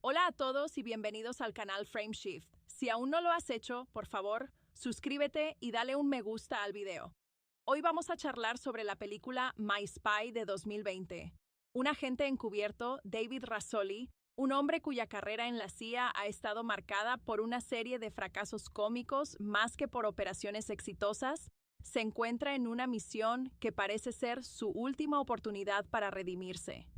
Hola a todos y bienvenidos al canal Frameshift. Si aún no lo has hecho, por favor, suscríbete y dale un me gusta al video. Hoy vamos a charlar sobre la película My Spy de 2020. Un agente encubierto, David Razzoli, un hombre cuya carrera en la CIA ha estado marcada por una serie de fracasos cómicos más que por operaciones exitosas, se encuentra en una misión que parece ser su última oportunidad para redimirse.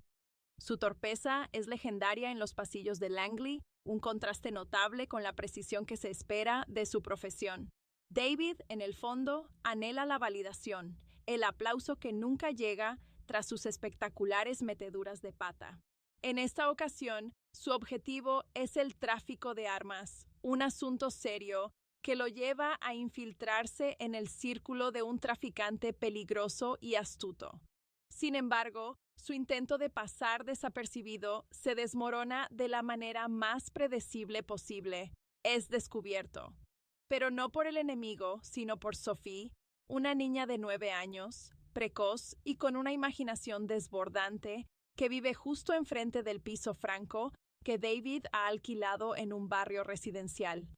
Su torpeza es legendaria en los pasillos de Langley, un contraste notable con la precisión que se espera de su profesión. David, en el fondo, anhela la validación, el aplauso que nunca llega tras sus espectaculares meteduras de pata. En esta ocasión, su objetivo es el tráfico de armas, un asunto serio que lo lleva a infiltrarse en el círculo de un traficante peligroso y astuto. Sin embargo, su intento de pasar desapercibido se desmorona de la manera más predecible posible. Es descubierto. Pero no por el enemigo, sino por Sophie, una niña de 9 años, precoz y con una imaginación desbordante, que vive justo enfrente del piso franco que David ha alquilado en un barrio residencial.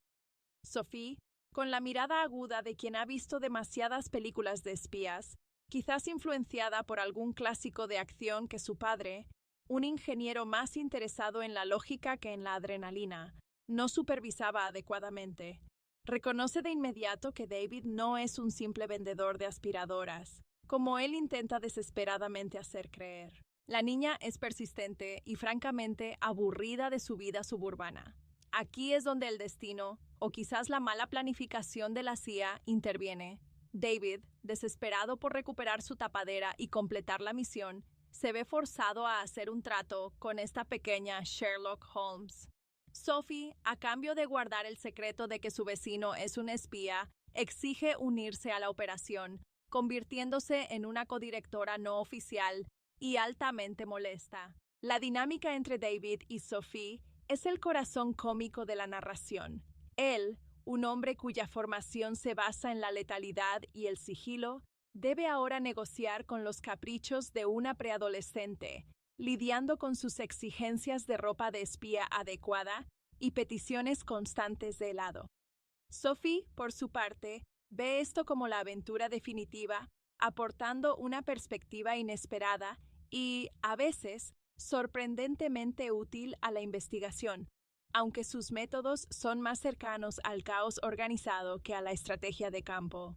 Sophie, con la mirada aguda de quien ha visto demasiadas películas de espías, quizás influenciada por algún clásico de acción que su padre, un ingeniero más interesado en la lógica que en la adrenalina, no supervisaba adecuadamente. Reconoce de inmediato que David no es un simple vendedor de aspiradoras, como él intenta desesperadamente hacer creer. La niña es persistente y francamente aburrida de su vida suburbana. Aquí es donde el destino, o quizás la mala planificación de la CIA, interviene. David, desesperado por recuperar su tapadera y completar la misión, se ve forzado a hacer un trato con esta pequeña Sherlock Holmes. Sophie, a cambio de guardar el secreto de que su vecino es un espía, exige unirse a la operación, convirtiéndose en una codirectora no oficial y altamente molesta. La dinámica entre David y Sophie es el corazón cómico de la narración. Él, un hombre cuya formación se basa en la letalidad y el sigilo, debe ahora negociar con los caprichos de una preadolescente, lidiando con sus exigencias de ropa de espía adecuada y peticiones constantes de helado. Sophie, por su parte, ve esto como la aventura definitiva, aportando una perspectiva inesperada y, a veces, sorprendentemente útil a la investigación. aunque sus métodos son más cercanos al caos organizado que a la estrategia de campo.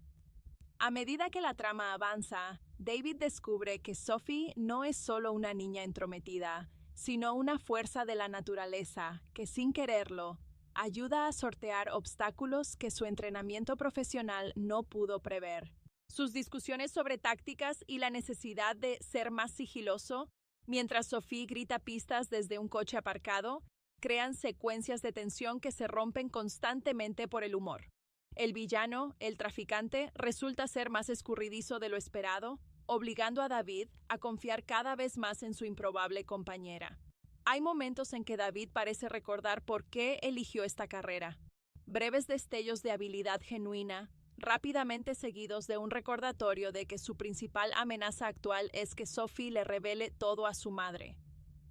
A medida que la trama avanza, David descubre que Sophie no es solo una niña entrometida, sino una fuerza de la naturaleza que, sin quererlo, ayuda a sortear obstáculos que su entrenamiento profesional no pudo prever. Sus discusiones sobre tácticas y la necesidad de ser más sigiloso, mientras Sophie grita pistas desde un coche aparcado, crean secuencias de tensión que se rompen constantemente por el humor. El villano, el traficante, resulta ser más escurridizo de lo esperado, obligando a David a confiar cada vez más en su improbable compañera. Hay momentos en que David parece recordar por qué eligió esta carrera. Breves destellos de habilidad genuina, rápidamente seguidos de un recordatorio de que su principal amenaza actual es que Sophie le revele todo a su madre.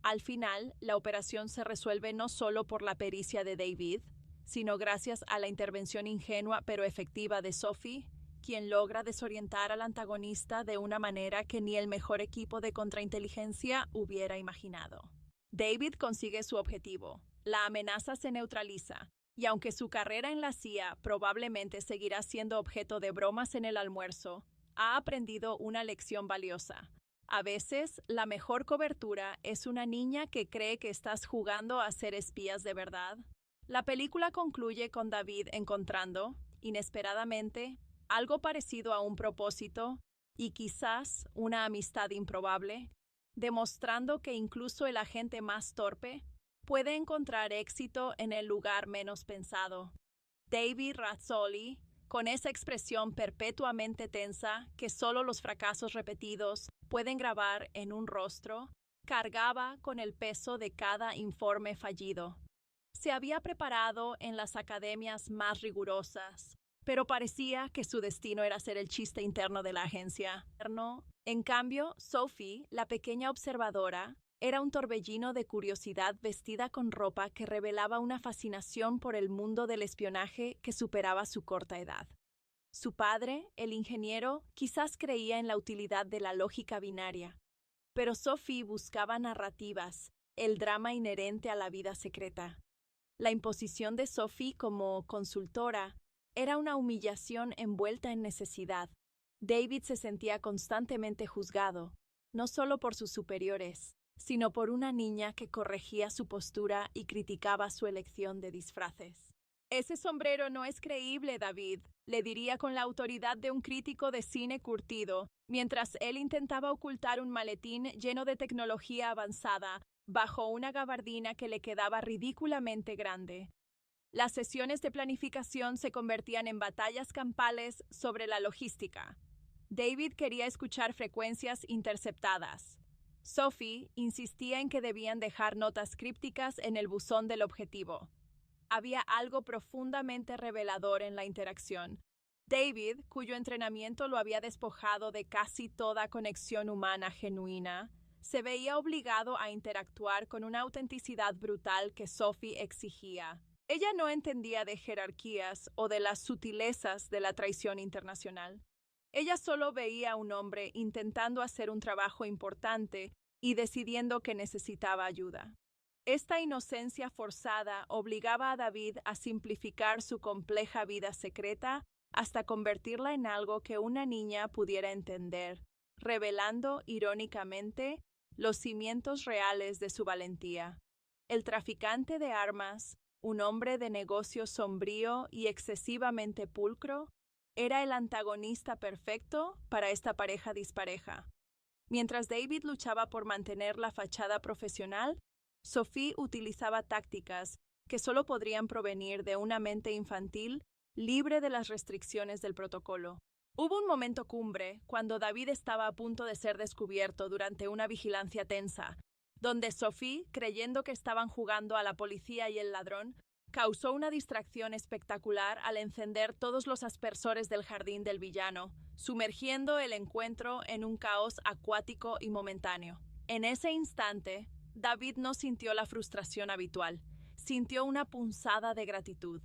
Al final, la operación se resuelve no solo por la pericia de David, sino gracias a la intervención ingenua pero efectiva de Sophie, quien logra desorientar al antagonista de una manera que ni el mejor equipo de contrainteligencia hubiera imaginado. David consigue su objetivo, la amenaza se neutraliza, y aunque su carrera en la CIA probablemente seguirá siendo objeto de bromas en el almuerzo, ha aprendido una lección valiosa. A veces, la mejor cobertura es una niña que cree que estás jugando a ser espías de verdad. La película concluye con David encontrando, inesperadamente, algo parecido a un propósito y quizás una amistad improbable, demostrando que incluso el agente más torpe puede encontrar éxito en el lugar menos pensado. David Razzoli, con esa expresión perpetuamente tensa que solo los fracasos repetidos pueden grabar en un rostro, cargaba con el peso de cada informe fallido. Se había preparado en las academias más rigurosas, pero parecía que su destino era ser el chiste interno de la agencia. En cambio, Sophie, la pequeña observadora, era un torbellino de curiosidad vestida con ropa que revelaba una fascinación por el mundo del espionaje que superaba su corta edad. Su padre, el ingeniero, quizás creía en la utilidad de la lógica binaria, pero Sophie buscaba narrativas, el drama inherente a la vida secreta. La imposición de Sophie como consultora era una humillación envuelta en necesidad. David se sentía constantemente juzgado, no solo por sus superiores, sino por una niña que corregía su postura y criticaba su elección de disfraces. «Ese sombrero no es creíble, David», le diría con la autoridad de un crítico de cine curtido, mientras él intentaba ocultar un maletín lleno de tecnología avanzada bajo una gabardina que le quedaba ridículamente grande. Las sesiones de planificación se convertían en batallas campales sobre la logística. David quería escuchar frecuencias interceptadas. Sophie insistía en que debían dejar notas crípticas en el buzón del objetivo. Había algo profundamente revelador en la interacción. David, cuyo entrenamiento lo había despojado de casi toda conexión humana genuina, se veía obligado a interactuar con una autenticidad brutal que Sophie exigía. Ella no entendía de jerarquías o de las sutilezas de la traición internacional. Ella solo veía a un hombre intentando hacer un trabajo importante y decidiendo que necesitaba ayuda. Esta inocencia forzada obligaba a David a simplificar su compleja vida secreta hasta convertirla en algo que una niña pudiera entender, revelando, irónicamente, los cimientos reales de su valentía. El traficante de armas, un hombre de negocio sombrío y excesivamente pulcro, era el antagonista perfecto para esta pareja dispareja. Mientras David luchaba por mantener la fachada profesional, Sophie utilizaba tácticas que solo podrían provenir de una mente infantil libre de las restricciones del protocolo. Hubo un momento cumbre cuando David estaba a punto de ser descubierto durante una vigilancia tensa, donde Sophie, creyendo que estaban jugando a la policía y el ladrón, causó una distracción espectacular al encender todos los aspersores del jardín del villano, sumergiendo el encuentro en un caos acuático y momentáneo. En ese instante, David no sintió la frustración habitual, sintió una punzada de gratitud.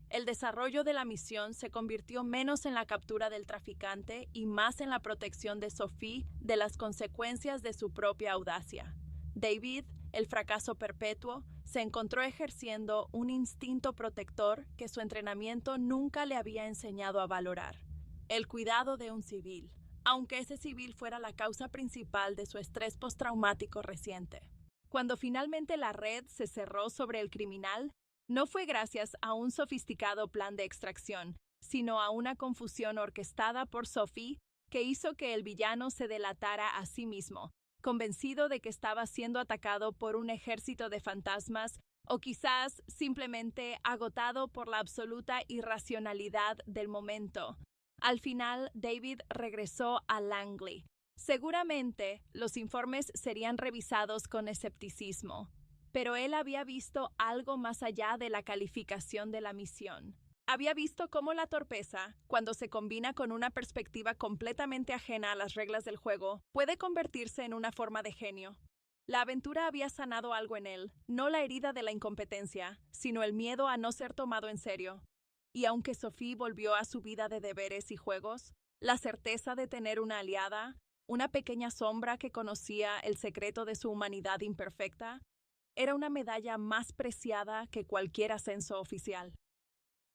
El desarrollo de la misión se convirtió menos en la captura del traficante y más en la protección de Sophie de las consecuencias de su propia audacia. David, el fracaso perpetuo, se encontró ejerciendo un instinto protector que su entrenamiento nunca le había enseñado a valorar: el cuidado de un civil, aunque ese civil fuera la causa principal de su estrés postraumático reciente. Cuando finalmente la red se cerró sobre el criminal, no fue gracias a un sofisticado plan de extracción, sino a una confusión orquestada por Sophie que hizo que el villano se delatara a sí mismo, convencido de que estaba siendo atacado por un ejército de fantasmas o quizás simplemente agotado por la absoluta irracionalidad del momento. Al final, David regresó a Langley. Seguramente los informes serían revisados con escepticismo, pero él había visto algo más allá de la calificación de la misión. Había visto cómo la torpeza, cuando se combina con una perspectiva completamente ajena a las reglas del juego, puede convertirse en una forma de genio. La aventura había sanado algo en él, no la herida de la incompetencia, sino el miedo a no ser tomado en serio. Y aunque Sophie volvió a su vida de deberes y juegos, la certeza de tener una aliada, una pequeña sombra que conocía el secreto de su humanidad imperfecta, era una medalla más preciada que cualquier ascenso oficial.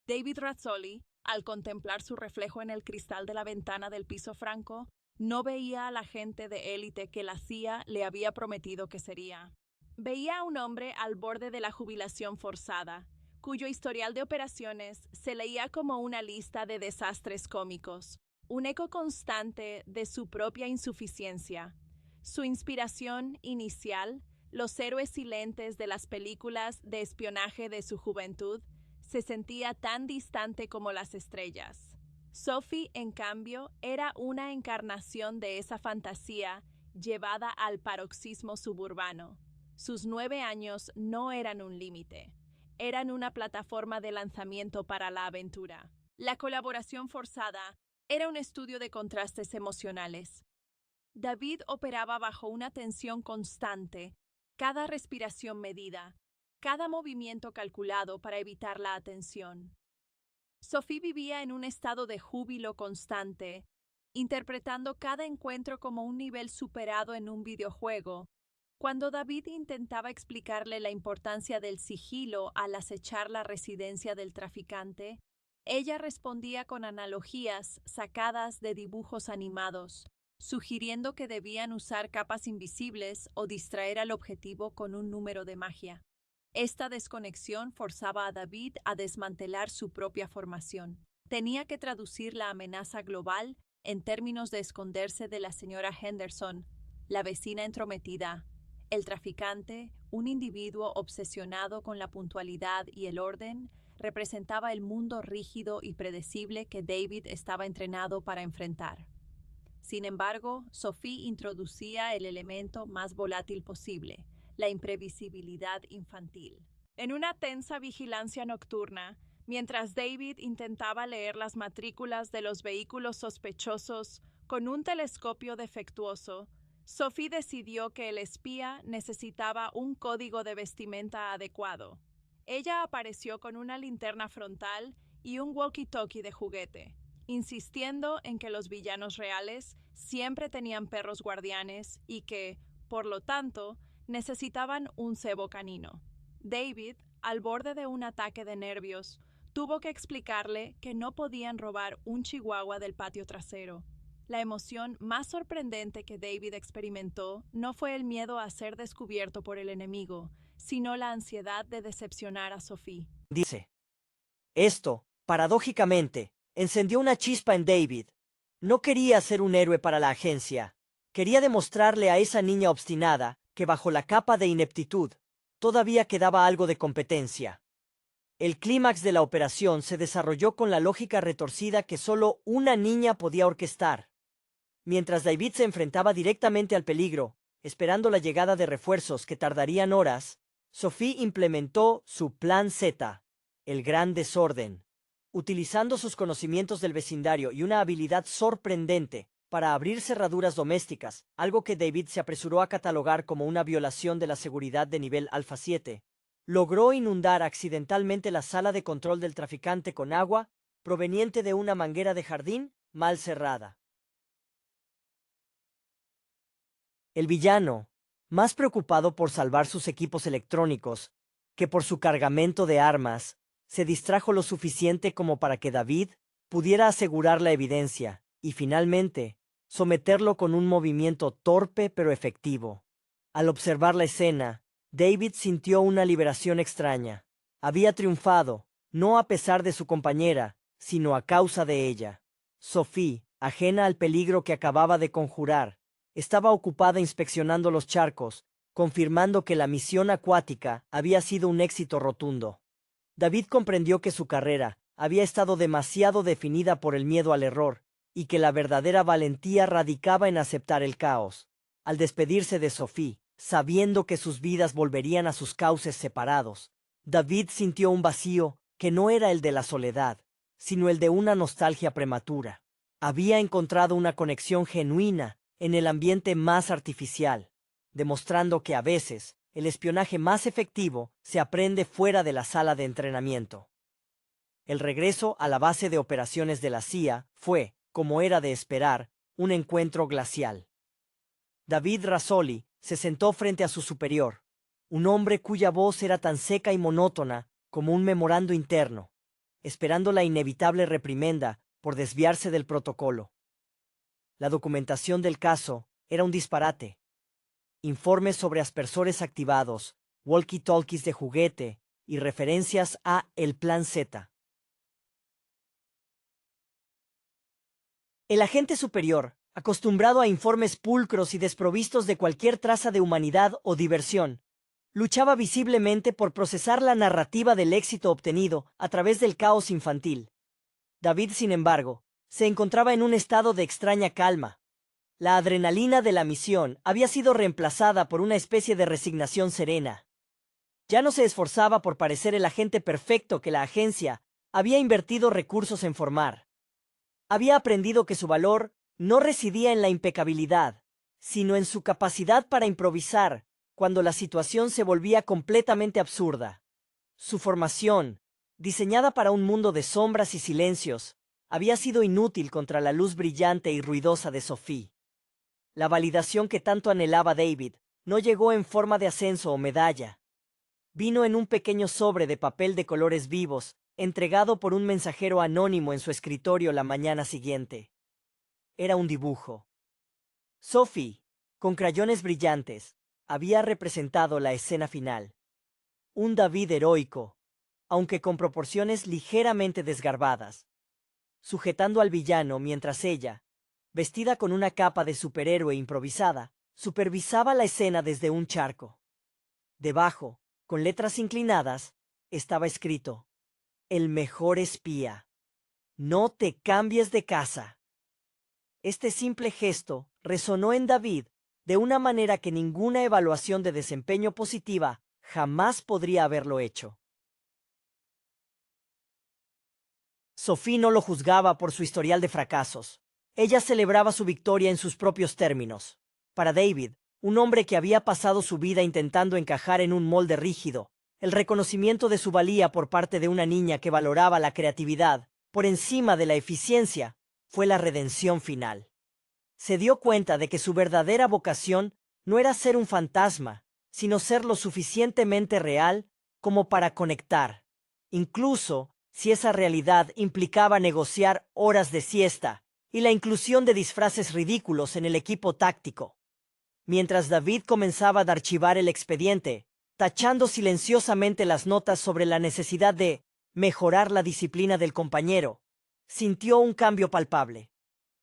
David Razzoli, al contemplar su reflejo en el cristal de la ventana del piso franco, no veía a la agente de élite que la CIA le había prometido que sería. Veía a un hombre al borde de la jubilación forzada, cuyo historial de operaciones se leía como una lista de desastres cómicos, un eco constante de su propia insuficiencia. Su inspiración inicial, los héroes silentes de las películas de espionaje de su juventud, se sentía tan distante como las estrellas. Sophie, en cambio, era una encarnación de esa fantasía llevada al paroxismo suburbano. Sus 9 años no eran un límite, eran una plataforma de lanzamiento para la aventura. La colaboración forzada era un estudio de contrastes emocionales. David operaba bajo una tensión constante, cada respiración medida, cada movimiento calculado para evitar la atención. Sophie vivía en un estado de júbilo constante, interpretando cada encuentro como un nivel superado en un videojuego. Cuando David intentaba explicarle la importancia del sigilo al acechar la residencia del traficante, ella respondía con analogías sacadas de dibujos animados, sugiriendo que debían usar capas invisibles o distraer al objetivo con un número de magia. Esta desconexión forzaba a David a desmantelar su propia formación. Tenía que traducir la amenaza global en términos de esconderse de la señora Henderson, la vecina entrometida. El traficante, un individuo obsesionado con la puntualidad y el orden, representaba el mundo rígido y predecible que David estaba entrenado para enfrentar. Sin embargo, Sophie introducía el elemento más volátil posible: la imprevisibilidad infantil. En una tensa vigilancia nocturna, mientras David intentaba leer las matrículas de los vehículos sospechosos con un telescopio defectuoso, Sophie decidió que el espía necesitaba un código de vestimenta adecuado. Ella apareció con una linterna frontal y un walkie-talkie de juguete, insistiendo en que los villanos reales siempre tenían perros guardianes y que, por lo tanto, necesitaban un cebo canino. David, al borde de un ataque de nervios, tuvo que explicarle que no podían robar un chihuahua del patio trasero. La emoción más sorprendente que David experimentó no fue el miedo a ser descubierto por el enemigo, sino la ansiedad de decepcionar a Sophie. Dice. Esto, paradójicamente, encendió una chispa en David. No quería ser un héroe para la agencia. Quería demostrarle a esa niña obstinada que bajo la capa de ineptitud todavía quedaba algo de competencia. El clímax de la operación se desarrolló con la lógica retorcida que solo una niña podía orquestar. Mientras David se enfrentaba directamente al peligro, esperando la llegada de refuerzos que tardarían horas, Sophie implementó su Plan Z, el Gran Desorden, utilizando sus conocimientos del vecindario y una habilidad sorprendente para abrir cerraduras domésticas, algo que David se apresuró a catalogar como una violación de la seguridad de nivel Alpha 7. Logró inundar accidentalmente la sala de control del traficante con agua proveniente de una manguera de jardín mal cerrada. El villano, más preocupado por salvar sus equipos electrónicos que por su cargamento de armas, se distrajo lo suficiente como para que David pudiera asegurar la evidencia y, finalmente, someterlo con un movimiento torpe pero efectivo. Al observar la escena, David sintió una liberación extraña. Había triunfado, no a pesar de su compañera, sino a causa de ella. Sophie, ajena al peligro que acababa de conjurar, estaba ocupada inspeccionando los charcos, confirmando que la misión acuática había sido un éxito rotundo. David comprendió que su carrera había estado demasiado definida por el miedo al error, y que la verdadera valentía radicaba en aceptar el caos. Al despedirse de Sophie, sabiendo que sus vidas volverían a sus cauces separados, David sintió un vacío que no era el de la soledad, sino el de una nostalgia prematura. Había encontrado una conexión genuina en el ambiente más artificial, demostrando que a veces el espionaje más efectivo se aprende fuera de la sala de entrenamiento. El regreso a la base de operaciones de la CIA fue, como era de esperar, un encuentro glacial. David Razzoli se sentó frente a su superior, un hombre cuya voz era tan seca y monótona como un memorando interno, esperando la inevitable reprimenda por desviarse del protocolo. La documentación del caso era un disparate. Informes sobre aspersores activados, walkie-talkies de juguete y referencias a el Plan Z. El agente superior, acostumbrado a informes pulcros y desprovistos de cualquier traza de humanidad o diversión, luchaba visiblemente por procesar la narrativa del éxito obtenido a través del caos infantil. David, sin embargo, se encontraba en un estado de extraña calma. La adrenalina de la misión había sido reemplazada por una especie de resignación serena. Ya no se esforzaba por parecer el agente perfecto que la agencia había invertido recursos en formar. Había aprendido que su valor no residía en la impecabilidad, sino en su capacidad para improvisar cuando la situación se volvía completamente absurda. Su formación, diseñada para un mundo de sombras y silencios, había sido inútil contra la luz brillante y ruidosa de Sophie. La validación que tanto anhelaba David no llegó en forma de ascenso o medalla. Vino en un pequeño sobre de papel de colores vivos, entregado por un mensajero anónimo en su escritorio la mañana siguiente. Era un dibujo. Sophie, con crayones brillantes, había representado la escena final. Un David heroico, aunque con proporciones ligeramente desgarbadas, sujetando al villano mientras ella, vestida con una capa de superhéroe improvisada, supervisaba la escena desde un charco. Debajo, con letras inclinadas, estaba escrito: el mejor espía. No te cambies de casa. Este simple gesto resonó en David de una manera que ninguna evaluación de desempeño positiva jamás podría haberlo hecho. Sophie no lo juzgaba por su historial de fracasos. Ella celebraba su victoria en sus propios términos. Para David, un hombre que había pasado su vida intentando encajar en un molde rígido, el reconocimiento de su valía por parte de una niña que valoraba la creatividad por encima de la eficiencia fue la redención final. Se dio cuenta de que su verdadera vocación no era ser un fantasma, sino ser lo suficientemente real como para conectar, incluso si esa realidad implicaba negociar horas de siesta y la inclusión de disfraces ridículos en el equipo táctico. Mientras David comenzaba a archivar el expediente, tachando silenciosamente las notas sobre la necesidad de mejorar la disciplina del compañero, sintió un cambio palpable.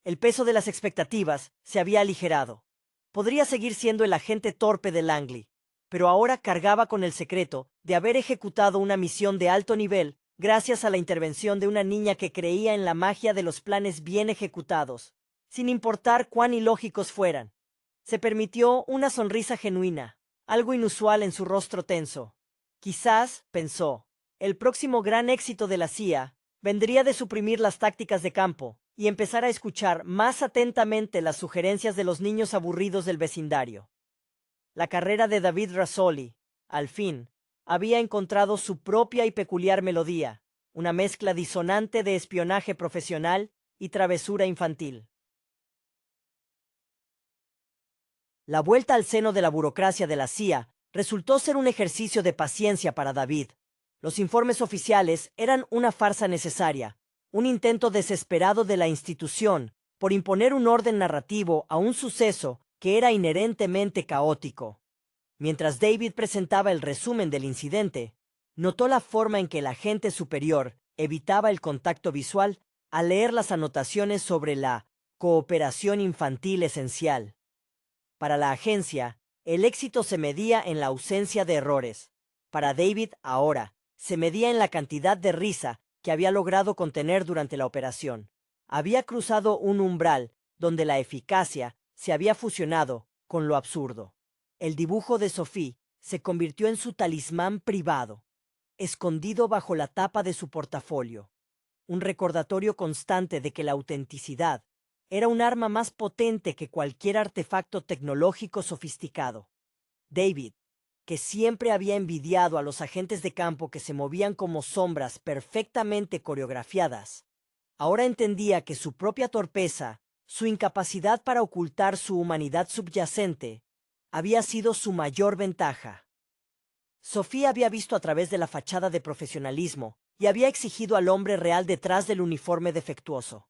El peso de las expectativas se había aligerado. Podría seguir siendo el agente torpe de Langley, pero ahora cargaba con el secreto de haber ejecutado una misión de alto nivel gracias a la intervención de una niña que creía en la magia de los planes bien ejecutados, sin importar cuán ilógicos fueran. Se permitió una sonrisa genuina, algo inusual en su rostro tenso. Quizás, pensó, el próximo gran éxito de la CIA vendría de suprimir las tácticas de campo y empezar a escuchar más atentamente las sugerencias de los niños aburridos del vecindario. La carrera de David Razzoli, al fin, había encontrado su propia y peculiar melodía, una mezcla disonante de espionaje profesional y travesura infantil. La vuelta al seno de la burocracia de la CIA resultó ser un ejercicio de paciencia para David. Los informes oficiales eran una farsa necesaria, un intento desesperado de la institución por imponer un orden narrativo a un suceso que era inherentemente caótico. Mientras David presentaba el resumen del incidente, notó la forma en que el agente superior evitaba el contacto visual al leer las anotaciones sobre la cooperación infantil esencial. Para la agencia, el éxito se medía en la ausencia de errores. Para David, ahora, se medía en la cantidad de risa que había logrado contener durante la operación. Había cruzado un umbral donde la eficacia se había fusionado con lo absurdo. El dibujo de Sophie se convirtió en su talismán privado, escondido bajo la tapa de su portafolio. Un recordatorio constante de que la autenticidad era un arma más potente que cualquier artefacto tecnológico sofisticado. David, que siempre había envidiado a los agentes de campo que se movían como sombras perfectamente coreografiadas, ahora entendía que su propia torpeza, su incapacidad para ocultar su humanidad subyacente, había sido su mayor ventaja. Sofía había visto a través de la fachada de profesionalismo y había exigido al hombre real detrás del uniforme defectuoso.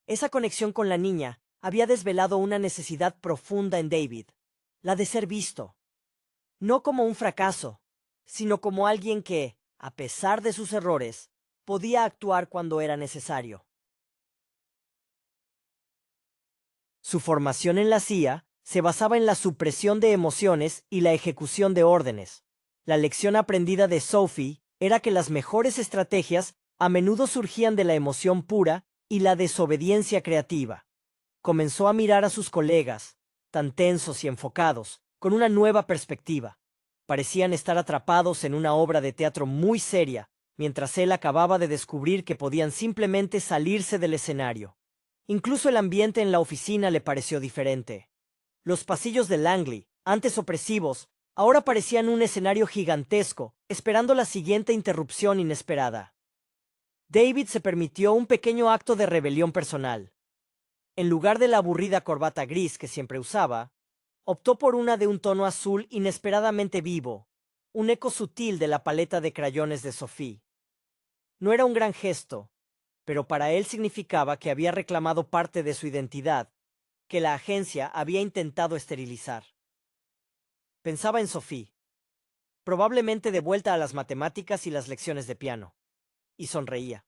Esa conexión con la niña había desvelado una necesidad profunda en David, la de ser visto, no como un fracaso, sino como alguien que, a pesar de sus errores, podía actuar cuando era necesario. Su formación en la CIA se basaba en la supresión de emociones y la ejecución de órdenes. La lección aprendida de Sophie era que las mejores estrategias a menudo surgían de la emoción pura y la desobediencia creativa. Comenzó a mirar a sus colegas, tan tensos y enfocados, con una nueva perspectiva. Parecían estar atrapados en una obra de teatro muy seria, mientras él acababa de descubrir que podían simplemente salirse del escenario. Incluso el ambiente en la oficina le pareció diferente. Los pasillos de Langley, antes opresivos, ahora parecían un escenario gigantesco, esperando la siguiente interrupción inesperada. David se permitió un pequeño acto de rebelión personal. En lugar de la aburrida corbata gris que siempre usaba, optó por una de un tono azul inesperadamente vivo, un eco sutil de la paleta de crayones de Sophie. No era un gran gesto, pero para él significaba que había reclamado parte de su identidad, que la agencia había intentado esterilizar. Pensaba en Sophie, probablemente de vuelta a las matemáticas y las lecciones de piano, y sonreía.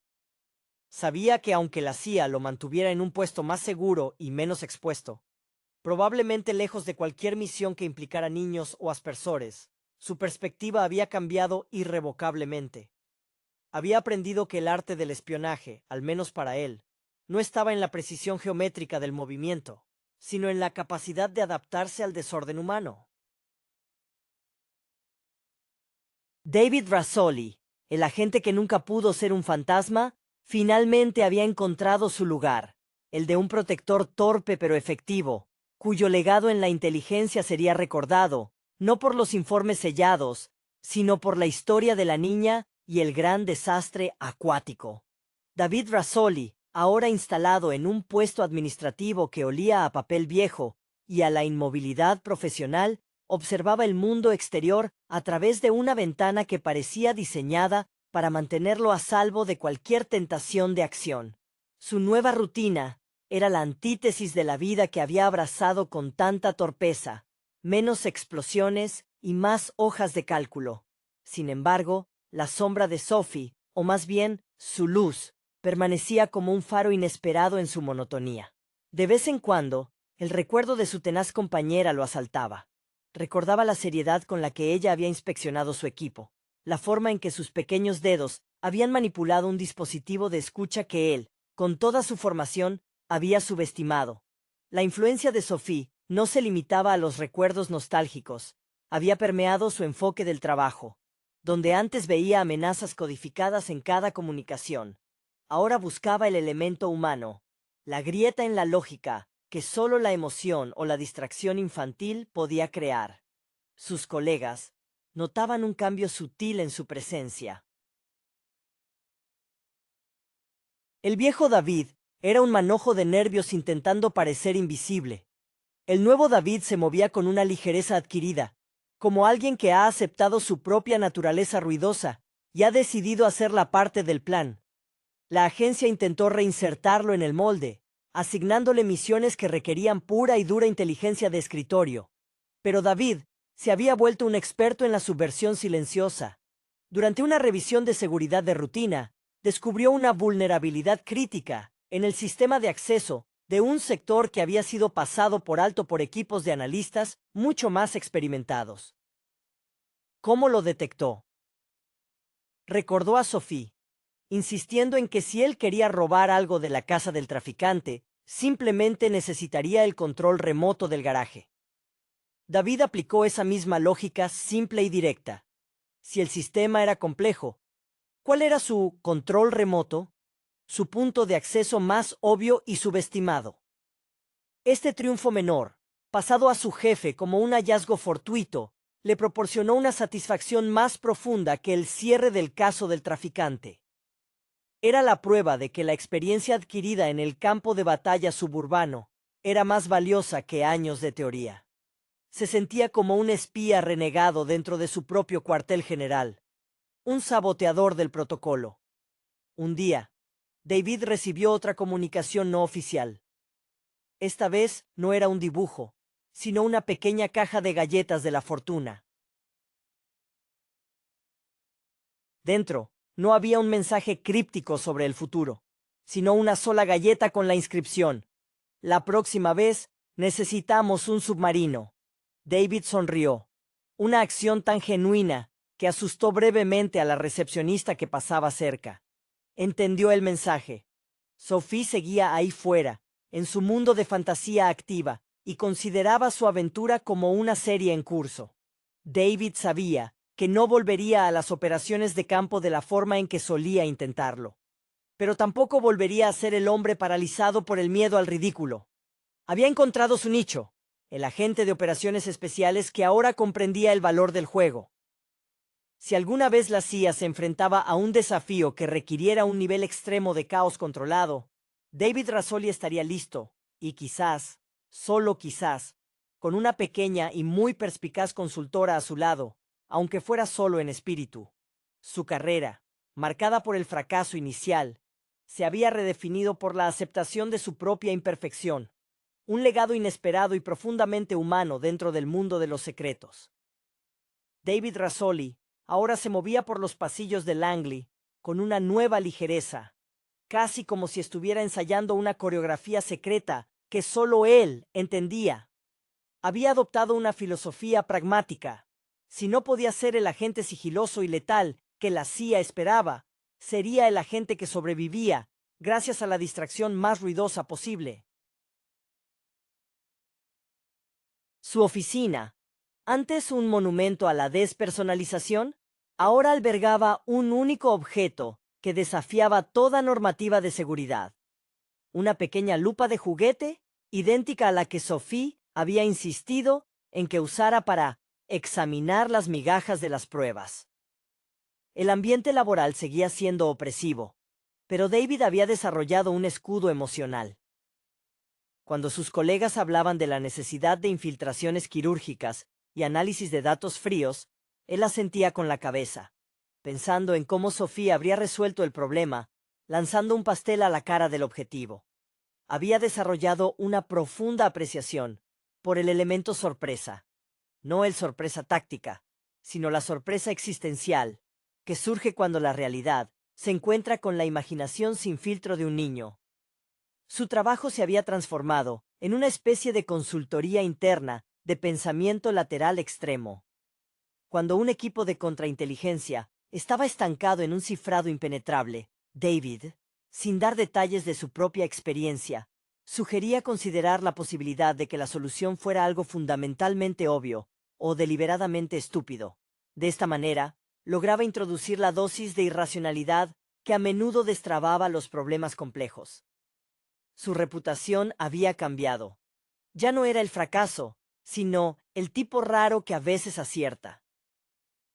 Sabía que aunque la CIA lo mantuviera en un puesto más seguro y menos expuesto, probablemente lejos de cualquier misión que implicara niños o aspersores, su perspectiva había cambiado irrevocablemente. Había aprendido que el arte del espionaje, al menos para él, no estaba en la precisión geométrica del movimiento, sino en la capacidad de adaptarse al desorden humano. David Razzoli, el agente que nunca pudo ser un fantasma, finalmente había encontrado su lugar, el de un protector torpe pero efectivo, cuyo legado en la inteligencia sería recordado, no por los informes sellados, sino por la historia de la niña y el gran desastre acuático. David Razzoli, ahora instalado en un puesto administrativo que olía a papel viejo y a la inmovilidad profesional, observaba el mundo exterior a través de una ventana que parecía diseñada para mantenerlo a salvo de cualquier tentación de acción. Su nueva rutina era la antítesis de la vida que había abrazado con tanta torpeza, menos explosiones y más hojas de cálculo. Sin embargo, la sombra de Sophie, o más bien su luz, permanecía como un faro inesperado en su monotonía. De vez en cuando, el recuerdo de su tenaz compañera lo asaltaba. Recordaba la seriedad con la que ella había inspeccionado su equipo, la forma en que sus pequeños dedos habían manipulado un dispositivo de escucha que él, con toda su formación, había subestimado. La influencia de Sophie no se limitaba a los recuerdos nostálgicos, había permeado su enfoque del trabajo. Donde antes veía amenazas codificadas en cada comunicación, ahora buscaba el elemento humano, la grieta en la lógica que solo la emoción o la distracción infantil podía crear. Sus colegas notaban un cambio sutil en su presencia. El viejo David era un manojo de nervios intentando parecer invisible. El nuevo David se movía con una ligereza adquirida, como alguien que ha aceptado su propia naturaleza ruidosa y ha decidido hacerla parte del plan. La agencia intentó reinsertarlo en el molde, asignándole misiones que requerían pura y dura inteligencia de escritorio. Pero David se había vuelto un experto en la subversión silenciosa. Durante una revisión de seguridad de rutina, descubrió una vulnerabilidad crítica en el sistema de acceso de un sector que había sido pasado por alto por equipos de analistas mucho más experimentados. ¿Cómo lo detectó? Recordó a Sophie, insistiendo en que si él quería robar algo de la casa del traficante, simplemente necesitaría el control remoto del garaje. David aplicó esa misma lógica simple y directa. Si el sistema era complejo, ¿cuál era su control remoto? Su punto de acceso más obvio y subestimado. Este triunfo menor, pasado a su jefe como un hallazgo fortuito, le proporcionó una satisfacción más profunda que el cierre del caso del traficante. Era la prueba de que la experiencia adquirida en el campo de batalla suburbano era más valiosa que años de teoría. Se sentía como un espía renegado dentro de su propio cuartel general, un saboteador del protocolo. Un día, David recibió otra comunicación no oficial. Esta vez no era un dibujo, sino una pequeña caja de galletas de la fortuna. Dentro, no había un mensaje críptico sobre el futuro, sino una sola galleta con la inscripción: la próxima vez necesitamos un submarino. David sonrió, una acción tan genuina que asustó brevemente a la recepcionista que pasaba cerca. Entendió el mensaje. Sophie seguía ahí fuera, en su mundo de fantasía activa, y consideraba su aventura como una serie en curso. David sabía que no volvería a las operaciones de campo de la forma en que solía intentarlo. Pero tampoco volvería a ser el hombre paralizado por el miedo al ridículo. Había encontrado su nicho, el agente de operaciones especiales que ahora comprendía el valor del juego. Si alguna vez la CIA se enfrentaba a un desafío que requiriera un nivel extremo de caos controlado, David Rasoli estaría listo, y quizás, solo quizás, con una pequeña y muy perspicaz consultora a su lado, aunque fuera solo en espíritu. Su carrera, marcada por el fracaso inicial, se había redefinido por la aceptación de su propia imperfección, un legado inesperado y profundamente humano dentro del mundo de los secretos. David Rasoli ahora se movía por los pasillos de Langley con una nueva ligereza, casi como si estuviera ensayando una coreografía secreta que solo él entendía. Había adoptado una filosofía pragmática. Si no podía ser el agente sigiloso y letal que la CIA esperaba, sería el agente que sobrevivía gracias a la distracción más ruidosa posible. Su oficina, antes un monumento a la despersonalización, ahora albergaba un único objeto que desafiaba toda normativa de seguridad. Una pequeña lupa de juguete, idéntica a la que Sophie había insistido en que usara para examinar las migajas de las pruebas. El ambiente laboral seguía siendo opresivo, pero David había desarrollado un escudo emocional. Cuando sus colegas hablaban de la necesidad de infiltraciones quirúrgicas y análisis de datos fríos, él asentía con la cabeza, pensando en cómo Sofía habría resuelto el problema, lanzando un pastel a la cara del objetivo. Había desarrollado una profunda apreciación por el elemento sorpresa, no el sorpresa táctica, sino la sorpresa existencial, que surge cuando la realidad se encuentra con la imaginación sin filtro de un niño. Su trabajo se había transformado en una especie de consultoría interna de pensamiento lateral extremo. Cuando un equipo de contrainteligencia estaba estancado en un cifrado impenetrable, David, sin dar detalles de su propia experiencia, sugería considerar la posibilidad de que la solución fuera algo fundamentalmente obvio o deliberadamente estúpido. De esta manera, lograba introducir la dosis de irracionalidad que a menudo destrababa los problemas complejos. Su reputación había cambiado. Ya no era el fracaso, sino el tipo raro que a veces acierta.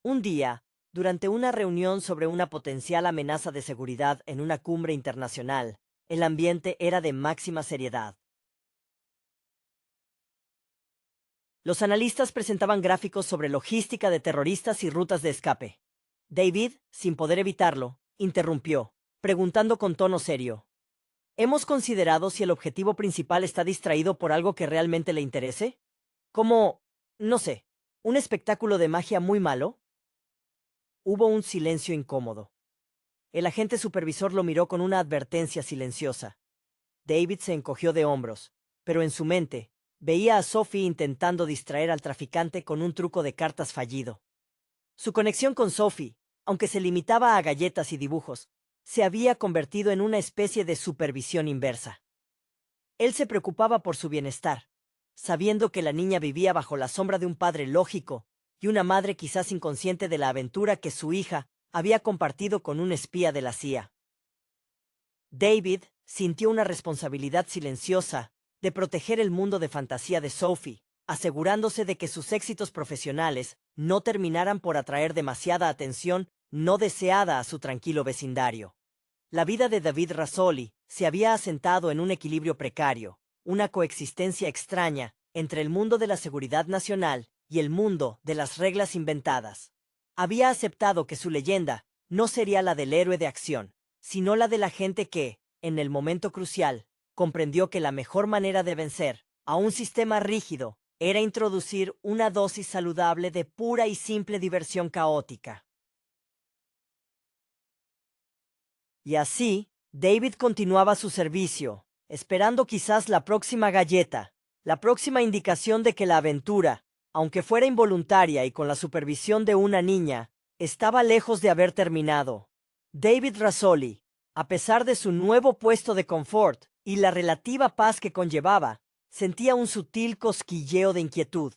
Un día, durante una reunión sobre una potencial amenaza de seguridad en una cumbre internacional, el ambiente era de máxima seriedad. Los analistas presentaban gráficos sobre logística de terroristas y rutas de escape. David, sin poder evitarlo, interrumpió, preguntando con tono serio. ¿Hemos considerado si el objetivo principal está distraído por algo que realmente le interese? Como, no sé, un espectáculo de magia muy malo. Hubo un silencio incómodo. El agente supervisor lo miró con una advertencia silenciosa. David se encogió de hombros, pero en su mente, veía a Sophie intentando distraer al traficante con un truco de cartas fallido. Su conexión con Sophie, aunque se limitaba a galletas y dibujos, se había convertido en una especie de supervisión inversa. Él se preocupaba por su bienestar, sabiendo que la niña vivía bajo la sombra de un padre lógico y una madre quizás inconsciente de la aventura que su hija había compartido con un espía de la CIA. David sintió una responsabilidad silenciosa de proteger el mundo de fantasía de Sophie, asegurándose de que sus éxitos profesionales no terminaran por atraer demasiada atención no deseada a su tranquilo vecindario. La vida de David Razzoli se había asentado en un equilibrio precario, una coexistencia extraña entre el mundo de la seguridad nacional y el mundo de las reglas inventadas. Había aceptado que su leyenda no sería la del héroe de acción, sino la de la gente que, en el momento crucial, comprendió que la mejor manera de vencer a un sistema rígido era introducir una dosis saludable de pura y simple diversión caótica. Y así, David continuaba su servicio, esperando quizás la próxima galleta, la próxima indicación de que la aventura, aunque fuera involuntaria y con la supervisión de una niña, estaba lejos de haber terminado. David Razzoli, a pesar de su nuevo puesto de confort y la relativa paz que conllevaba, sentía un sutil cosquilleo de inquietud,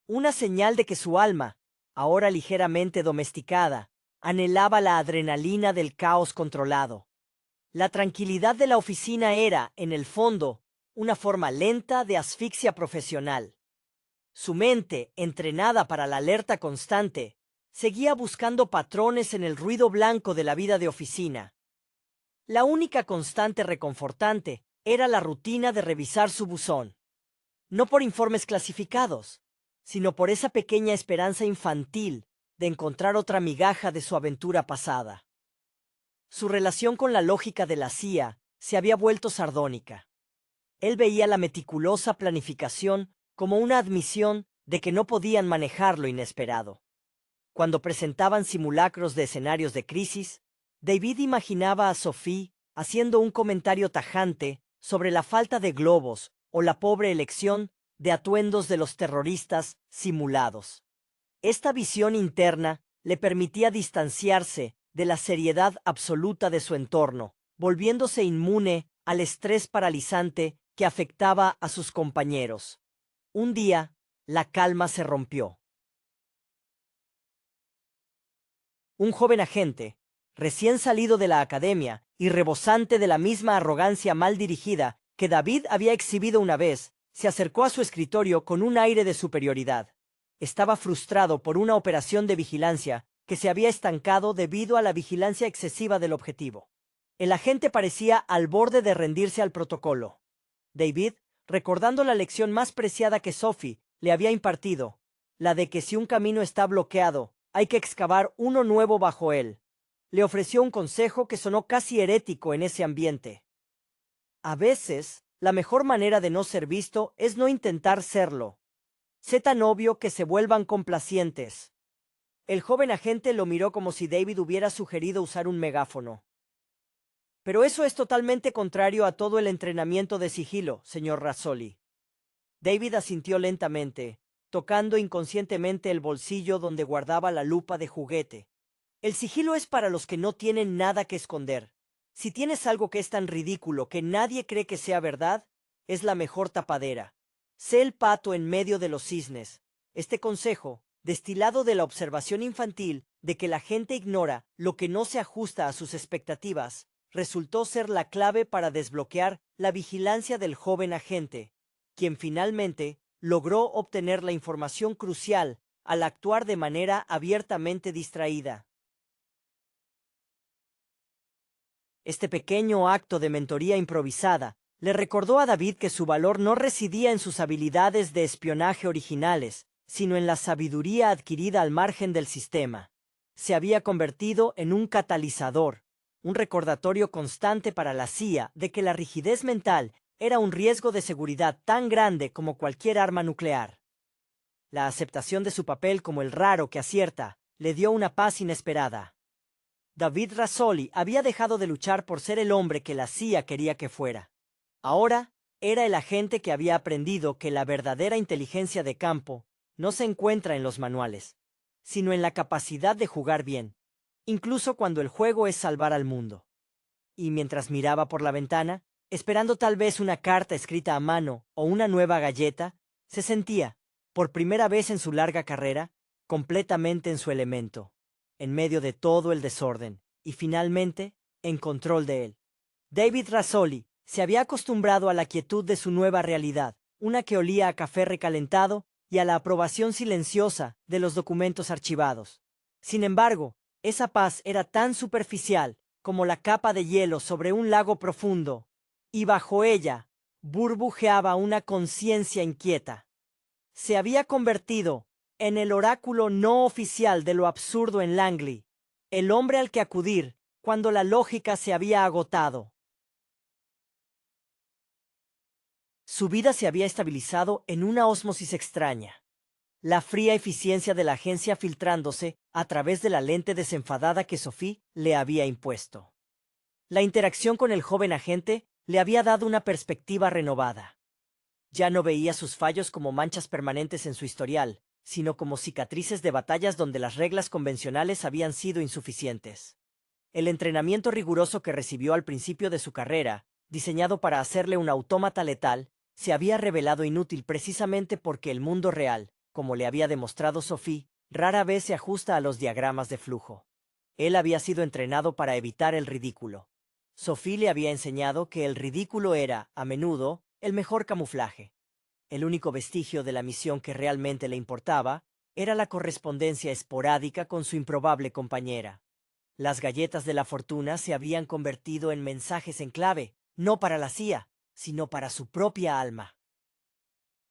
una señal de que su alma, ahora ligeramente domesticada, anhelaba la adrenalina del caos controlado. La tranquilidad de la oficina era, en el fondo, una forma lenta de asfixia profesional. Su mente, entrenada para la alerta constante, seguía buscando patrones en el ruido blanco de la vida de oficina. La única constante reconfortante era la rutina de revisar su buzón. No por informes clasificados, sino por esa pequeña esperanza infantil de encontrar otra migaja de su aventura pasada. Su relación con la lógica de la CIA se había vuelto sardónica. Él veía la meticulosa planificación como una admisión de que no podían manejar lo inesperado. Cuando presentaban simulacros de escenarios de crisis, David imaginaba a Sophie haciendo un comentario tajante sobre la falta de globos o la pobre elección de atuendos de los terroristas simulados. Esta visión interna le permitía distanciarse de la seriedad absoluta de su entorno, volviéndose inmune al estrés paralizante que afectaba a sus compañeros. Un día, la calma se rompió. Un joven agente, recién salido de la academia y rebosante de la misma arrogancia mal dirigida que David había exhibido una vez, se acercó a su escritorio con un aire de superioridad. Estaba frustrado por una operación de vigilancia que se había estancado debido a la vigilancia excesiva del objetivo. El agente parecía al borde de rendirse al protocolo. David, recordando la lección más preciada que Sophie le había impartido, la de que si un camino está bloqueado, hay que excavar uno nuevo bajo él, le ofreció un consejo que sonó casi herético en ese ambiente. A veces, la mejor manera de no ser visto es no intentar serlo. Sé tan obvio que se vuelvan complacientes. El joven agente lo miró como si David hubiera sugerido usar un megáfono. Pero eso es totalmente contrario a todo el entrenamiento de sigilo, señor Razzoli. David asintió lentamente, tocando inconscientemente el bolsillo donde guardaba la lupa de juguete. El sigilo es para los que no tienen nada que esconder. Si tienes algo que es tan ridículo que nadie cree que sea verdad, es la mejor tapadera. Sé el pato en medio de los cisnes. Este consejo, destilado de la observación infantil de que la gente ignora lo que no se ajusta a sus expectativas, resultó ser la clave para desbloquear la vigilancia del joven agente, quien finalmente logró obtener la información crucial al actuar de manera abiertamente distraída. Este pequeño acto de mentoría improvisada Le recordó a David que su valor no residía en sus habilidades de espionaje originales, sino en la sabiduría adquirida al margen del sistema. Se había convertido en un catalizador, un recordatorio constante para la CIA de que la rigidez mental era un riesgo de seguridad tan grande como cualquier arma nuclear. La aceptación de su papel como el raro que acierta le dio una paz inesperada. David Razzoli había dejado de luchar por ser el hombre que la CIA quería que fuera. Ahora era el agente que había aprendido que la verdadera inteligencia de campo no se encuentra en los manuales, sino en la capacidad de jugar bien, incluso cuando el juego es salvar al mundo. Y mientras miraba por la ventana, esperando tal vez una carta escrita a mano o una nueva galleta, se sentía, por primera vez en su larga carrera, completamente en su elemento, en medio de todo el desorden, y finalmente, en control de él. David Razzoli se había acostumbrado a la quietud de su nueva realidad, una que olía a café recalentado y a la aprobación silenciosa de los documentos archivados. Sin embargo, esa paz era tan superficial como la capa de hielo sobre un lago profundo, y bajo ella burbujeaba una conciencia inquieta. Se había convertido en el oráculo no oficial de lo absurdo en Langley, el hombre al que acudir cuando la lógica se había agotado. Su vida se había estabilizado en una ósmosis extraña. La fría eficiencia de la agencia filtrándose a través de la lente desenfadada que Sophie le había impuesto. La interacción con el joven agente le había dado una perspectiva renovada. Ya no veía sus fallos como manchas permanentes en su historial, sino como cicatrices de batallas donde las reglas convencionales habían sido insuficientes. El entrenamiento riguroso que recibió al principio de su carrera, diseñado para hacerle un autómata letal, se había revelado inútil precisamente porque el mundo real, como le había demostrado Sophie, rara vez se ajusta a los diagramas de flujo. Él había sido entrenado para evitar el ridículo. Sophie le había enseñado que el ridículo era, a menudo, el mejor camuflaje. El único vestigio de la misión que realmente le importaba era la correspondencia esporádica con su improbable compañera. Las galletas de la fortuna se habían convertido en mensajes en clave, no para la CIA, sino para su propia alma.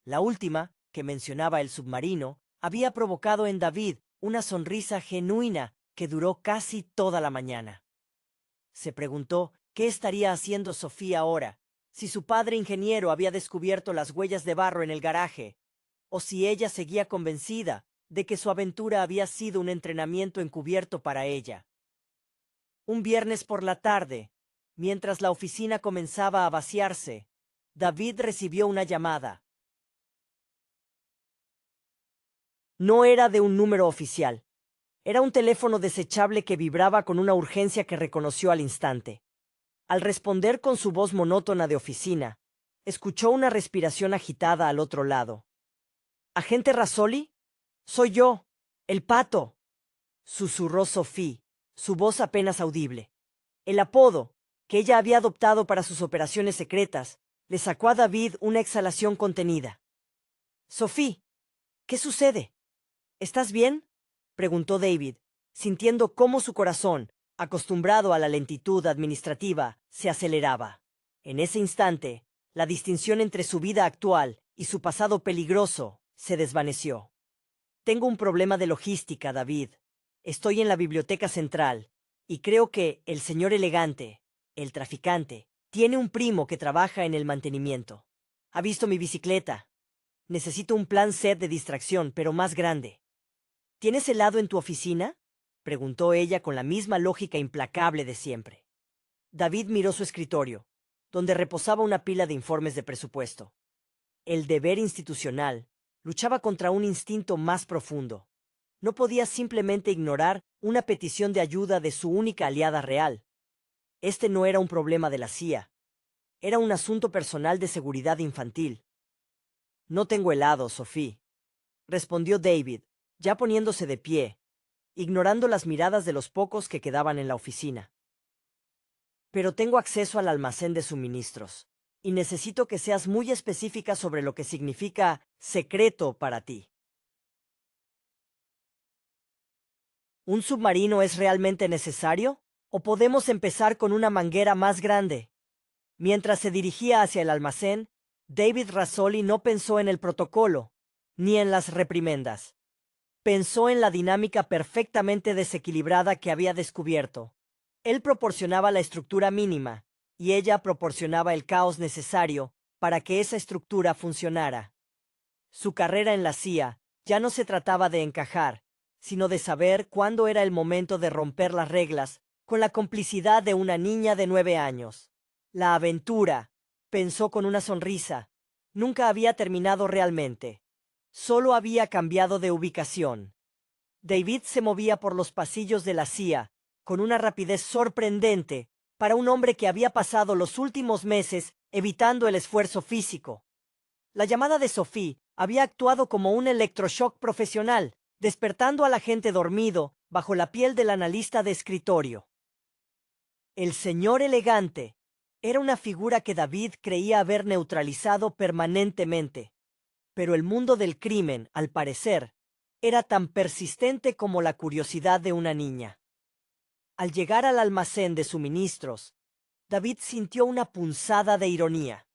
La última, que mencionaba el submarino, había provocado en David una sonrisa genuina que duró casi toda la mañana. Se preguntó qué estaría haciendo Sofía ahora, si su padre ingeniero había descubierto las huellas de barro en el garaje, o si ella seguía convencida de que su aventura había sido un entrenamiento encubierto para ella. Un viernes por la tarde, mientras la oficina comenzaba a vaciarse, David recibió una llamada. No era de un número oficial. Era un teléfono desechable que vibraba con una urgencia que reconoció al instante. Al responder con su voz monótona de oficina, escuchó una respiración agitada al otro lado. —¿Agente Razzoli? Soy yo, el Pato —susurró Sophie, su voz apenas audible. El apodo, que ella había adoptado para sus operaciones secretas, le sacó a David una exhalación contenida. —Sophie, ¿qué sucede? ¿Estás bien? —preguntó David, sintiendo cómo su corazón, acostumbrado a la lentitud administrativa, se aceleraba. En ese instante, la distinción entre su vida actual y su pasado peligroso se desvaneció. Tengo un problema de logística, David. Estoy en la biblioteca central, y creo que el señor elegante, el traficante, tiene un primo que trabaja en el mantenimiento. Ha visto mi bicicleta. Necesito un plan set de distracción, pero más grande. ¿Tienes helado en tu oficina? Preguntó ella con la misma lógica implacable de siempre. David miró su escritorio, donde reposaba una pila de informes de presupuesto. El deber institucional luchaba contra un instinto más profundo. No podía simplemente ignorar una petición de ayuda de su única aliada real. Este no era un problema de la CIA. Era un asunto personal de seguridad infantil. No tengo helado, Sophie, respondió David, ya poniéndose de pie, ignorando las miradas de los pocos que quedaban en la oficina. Pero tengo acceso al almacén de suministros, y necesito que seas muy específica sobre lo que significa secreto para ti. ¿Un submarino es realmente necesario? ¿O podemos empezar con una manguera más grande? Mientras se dirigía hacia el almacén, David Razzoli no pensó en el protocolo, ni en las reprimendas. Pensó en la dinámica perfectamente desequilibrada que había descubierto. Él proporcionaba la estructura mínima, y ella proporcionaba el caos necesario para que esa estructura funcionara. Su carrera en la CIA ya no se trataba de encajar, sino de saber cuándo era el momento de romper las reglas con la complicidad de una niña de 9 años. La aventura, pensó con una sonrisa, nunca había terminado realmente. Solo había cambiado de ubicación. David se movía por los pasillos de la CIA con una rapidez sorprendente para un hombre que había pasado los últimos meses evitando el esfuerzo físico. La llamada de Sophie había actuado como un electroshock profesional, despertando al agente dormido bajo la piel del analista de escritorio. El señor elegante era una figura que David creía haber neutralizado permanentemente. Pero el mundo del crimen, al parecer, era tan persistente como la curiosidad de una niña. Al llegar al almacén de suministros, David sintió una punzada de ironía.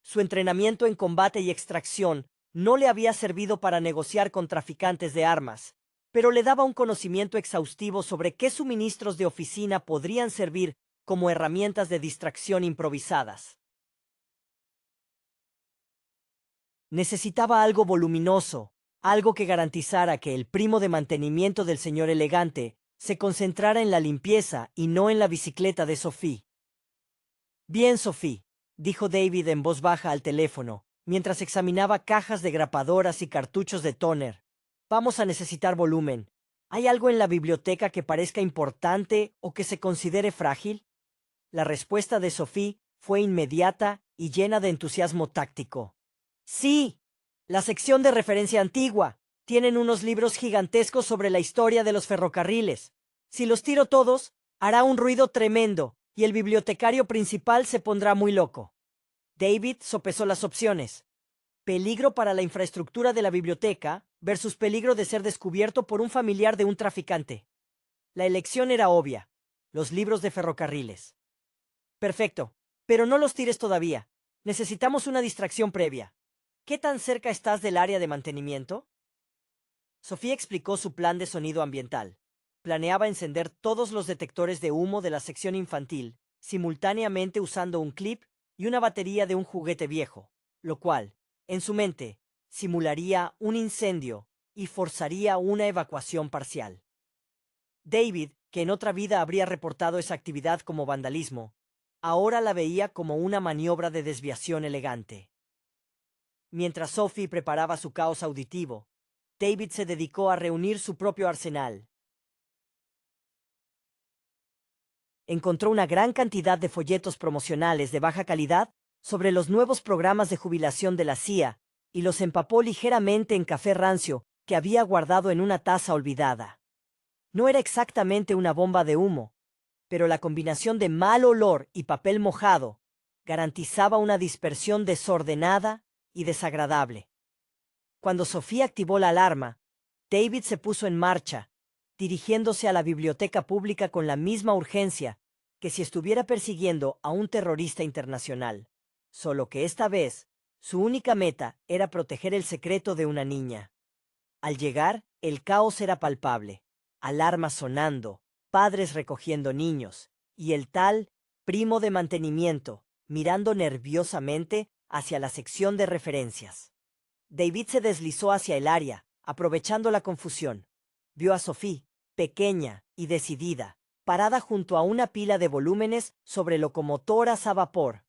Su entrenamiento en combate y extracción no le había servido para negociar con traficantes de armas, pero le daba un conocimiento exhaustivo sobre qué suministros de oficina podrían servir como herramientas de distracción improvisadas. Necesitaba algo voluminoso, algo que garantizara que el primo de mantenimiento del señor elegante se concentrara en la limpieza y no en la bicicleta de Sophie. Bien, Sophie, dijo David en voz baja al teléfono, mientras examinaba cajas de grapadoras y cartuchos de tóner. Vamos a necesitar volumen. ¿Hay algo en la biblioteca que parezca importante o que se considere frágil? La respuesta de Sophie fue inmediata y llena de entusiasmo táctico. Sí, la sección de referencia antigua. Tienen unos libros gigantescos sobre la historia de los ferrocarriles. Si los tiro todos, hará un ruido tremendo y el bibliotecario principal se pondrá muy loco. David sopesó las opciones. Peligro para la infraestructura de la biblioteca versus peligro de ser descubierto por un familiar de un traficante. La elección era obvia. Los libros de ferrocarriles. Perfecto, pero no los tires todavía. Necesitamos una distracción previa. ¿Qué tan cerca estás del área de mantenimiento? Sofía explicó su plan de sonido ambiental. Planeaba encender todos los detectores de humo de la sección infantil, simultáneamente usando un clip y una batería de un juguete viejo, lo cual, en su mente, simularía un incendio y forzaría una evacuación parcial. David, que en otra vida habría reportado esa actividad como vandalismo, ahora la veía como una maniobra de desviación elegante. Mientras Sophie preparaba su caos auditivo, David se dedicó a reunir su propio arsenal. Encontró una gran cantidad de folletos promocionales de baja calidad sobre los nuevos programas de jubilación de la CIA y los empapó ligeramente en café rancio que había guardado en una taza olvidada. No era exactamente una bomba de humo, pero la combinación de mal olor y papel mojado garantizaba una dispersión desordenada y desagradable. Cuando Sofía activó la alarma, David se puso en marcha, dirigiéndose a la biblioteca pública con la misma urgencia que si estuviera persiguiendo a un terrorista internacional, solo que esta vez su única meta era proteger el secreto de una niña. Al llegar, el caos era palpable, alarmas sonando, padres recogiendo niños, y el tal primo de mantenimiento mirando nerviosamente hacia la sección de referencias. David se deslizó hacia el área, aprovechando la confusión. Vio a Sophie, pequeña y decidida, parada junto a una pila de volúmenes sobre locomotoras a vapor.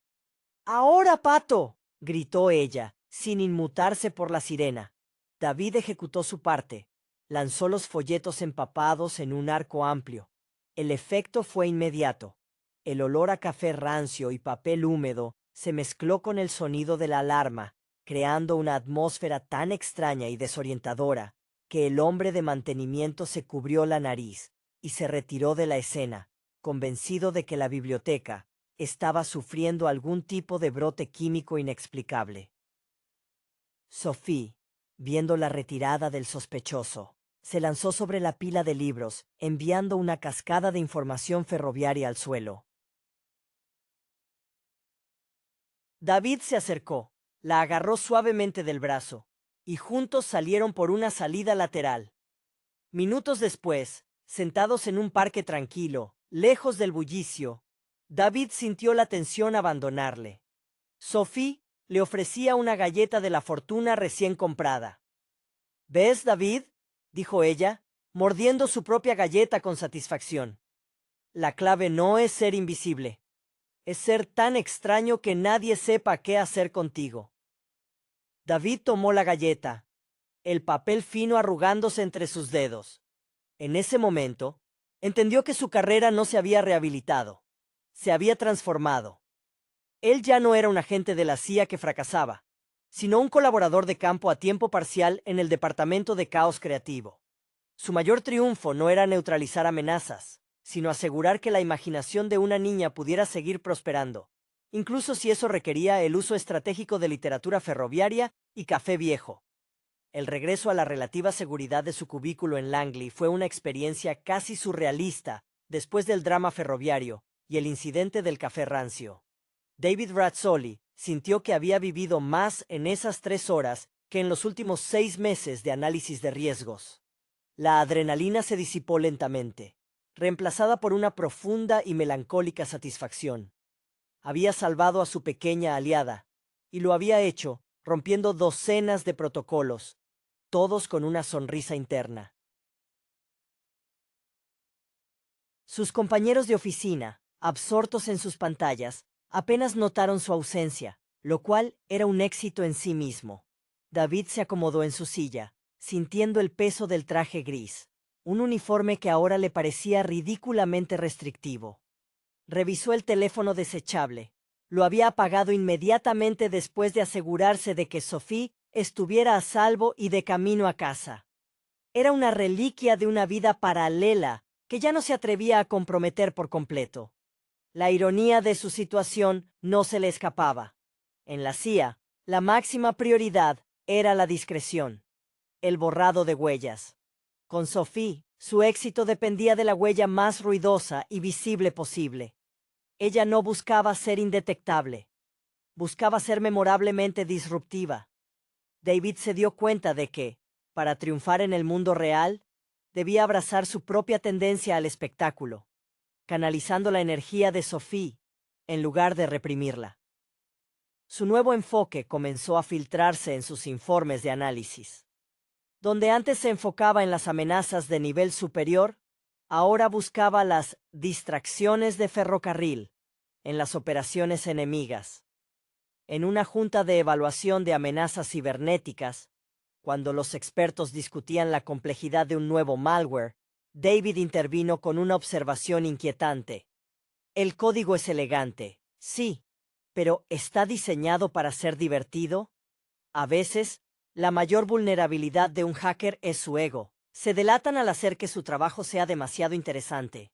¡Ahora, Pato!, gritó ella, sin inmutarse por la sirena. David ejecutó su parte. Lanzó los folletos empapados en un arco amplio. El efecto fue inmediato. El olor a café rancio y papel húmedo se mezcló con el sonido de la alarma, creando una atmósfera tan extraña y desorientadora que el hombre de mantenimiento se cubrió la nariz y se retiró de la escena, convencido de que la biblioteca estaba sufriendo algún tipo de brote químico inexplicable. Sophie, viendo la retirada del sospechoso, se lanzó sobre la pila de libros, enviando una cascada de información ferroviaria al suelo. David se acercó, la agarró suavemente del brazo, y juntos salieron por una salida lateral. Minutos después, sentados en un parque tranquilo, lejos del bullicio, David sintió la tensión abandonarle. Sophie le ofrecía una galleta de la fortuna recién comprada. ¿Ves, David?, dijo ella, mordiendo su propia galleta con satisfacción. La clave no es ser invisible. Es ser tan extraño que nadie sepa qué hacer contigo. David tomó la galleta, el papel fino arrugándose entre sus dedos. En ese momento, entendió que su carrera no se había rehabilitado. Se había transformado. Él ya no era un agente de la CIA que fracasaba, sino un colaborador de campo a tiempo parcial en el Departamento de Caos Creativo. Su mayor triunfo no era neutralizar amenazas, sino asegurar que la imaginación de una niña pudiera seguir prosperando, incluso si eso requería el uso estratégico de literatura ferroviaria y café viejo. El regreso a la relativa seguridad de su cubículo en Langley fue una experiencia casi surrealista después del drama ferroviario y el incidente del café rancio. David Razzoli sintió que había vivido más en esas 3 horas que en los últimos 6 meses de análisis de riesgos. La adrenalina se disipó lentamente, reemplazada por una profunda y melancólica satisfacción. Había salvado a su pequeña aliada, y lo había hecho rompiendo docenas de protocolos, todos con una sonrisa interna. Sus compañeros de oficina, absortos en sus pantallas, apenas notaron su ausencia, lo cual era un éxito en sí mismo. David se acomodó en su silla, sintiendo el peso del traje gris, un uniforme que ahora le parecía ridículamente restrictivo. Revisó el teléfono desechable. Lo había apagado inmediatamente después de asegurarse de que Sophie estuviera a salvo y de camino a casa. Era una reliquia de una vida paralela que ya no se atrevía a comprometer por completo. La ironía de su situación no se le escapaba. En la CIA, la máxima prioridad era la discreción, el borrado de huellas. Con Sophie, su éxito dependía de la huella más ruidosa y visible posible. Ella no buscaba ser indetectable, buscaba ser memorablemente disruptiva. David se dio cuenta de que, para triunfar en el mundo real, debía abrazar su propia tendencia al espectáculo, canalizando la energía de Sophie en lugar de reprimirla. Su nuevo enfoque comenzó a filtrarse en sus informes de análisis. Donde antes se enfocaba en las amenazas de nivel superior, ahora buscaba las distracciones de ferrocarril en las operaciones enemigas. En una junta de evaluación de amenazas cibernéticas, cuando los expertos discutían la complejidad de un nuevo malware, David intervino con una observación inquietante. El código es elegante, sí, pero ¿está diseñado para ser divertido? A veces, la mayor vulnerabilidad de un hacker es su ego. Se delatan al hacer que su trabajo sea demasiado interesante.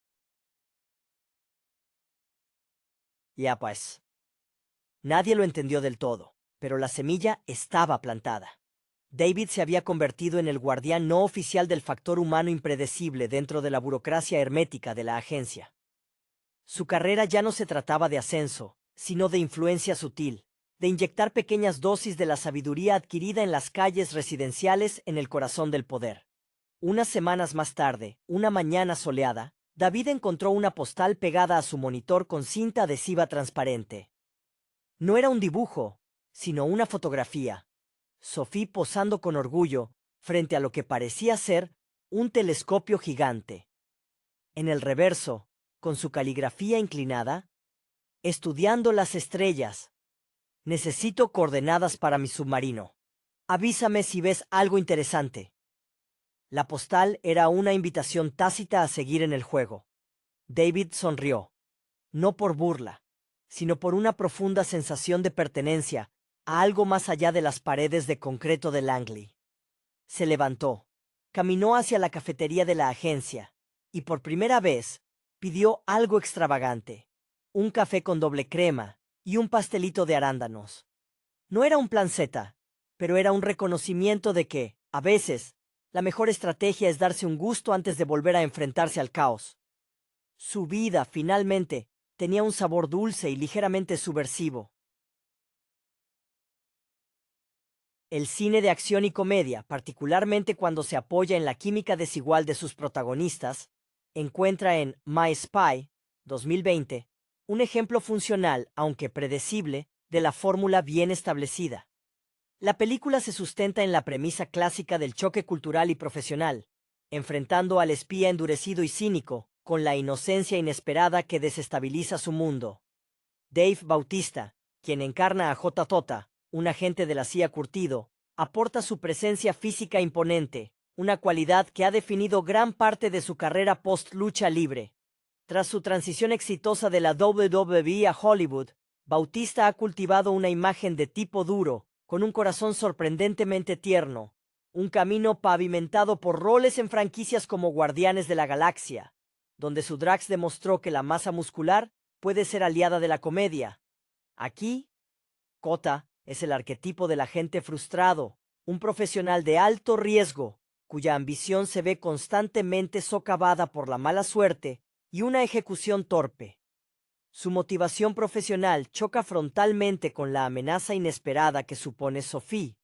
Ya pues. Nadie lo entendió del todo, pero la semilla estaba plantada. David se había convertido en el guardián no oficial del factor humano impredecible dentro de la burocracia hermética de la agencia. Su carrera ya no se trataba de ascenso, sino de influencia sutil, de inyectar pequeñas dosis de la sabiduría adquirida en las calles residenciales en el corazón del poder. Unas semanas más tarde, una mañana soleada, David encontró una postal pegada a su monitor con cinta adhesiva transparente. No era un dibujo, sino una fotografía. Sophie posando con orgullo frente a lo que parecía ser un telescopio gigante. En el reverso, con su caligrafía inclinada, estudiando las estrellas. Necesito coordenadas para mi submarino. Avísame si ves algo interesante. La postal era una invitación tácita a seguir en el juego. David sonrió, no por burla, sino por una profunda sensación de pertenencia a algo más allá de las paredes de concreto de Langley. Se levantó, caminó hacia la cafetería de la agencia, y por primera vez pidió algo extravagante: un café con doble crema y un pastelito de arándanos. No era un plan Z, pero era un reconocimiento de que, a veces, la mejor estrategia es darse un gusto antes de volver a enfrentarse al caos. Su vida, finalmente, tenía un sabor dulce y ligeramente subversivo. El cine de acción y comedia, particularmente cuando se apoya en la química desigual de sus protagonistas, encuentra en My Spy, 2020, un ejemplo funcional, aunque predecible, de la fórmula bien establecida. La película se sustenta en la premisa clásica del choque cultural y profesional, enfrentando al espía endurecido y cínico, con la inocencia inesperada que desestabiliza su mundo. Dave Bautista, quien encarna a J. un agente de la CIA curtido, aporta su presencia física imponente, una cualidad que ha definido gran parte de su carrera post-lucha libre. Tras su transición exitosa de la WWE a Hollywood, Bautista ha cultivado una imagen de tipo duro, con un corazón sorprendentemente tierno, un camino pavimentado por roles en franquicias como Guardianes de la Galaxia, donde su Drax demostró que la masa muscular puede ser aliada de la comedia. Aquí, Kota es el arquetipo del agente frustrado, un profesional de alto riesgo, cuya ambición se ve constantemente socavada por la mala suerte y una ejecución torpe. Su motivación profesional choca frontalmente con la amenaza inesperada que supone Sophie,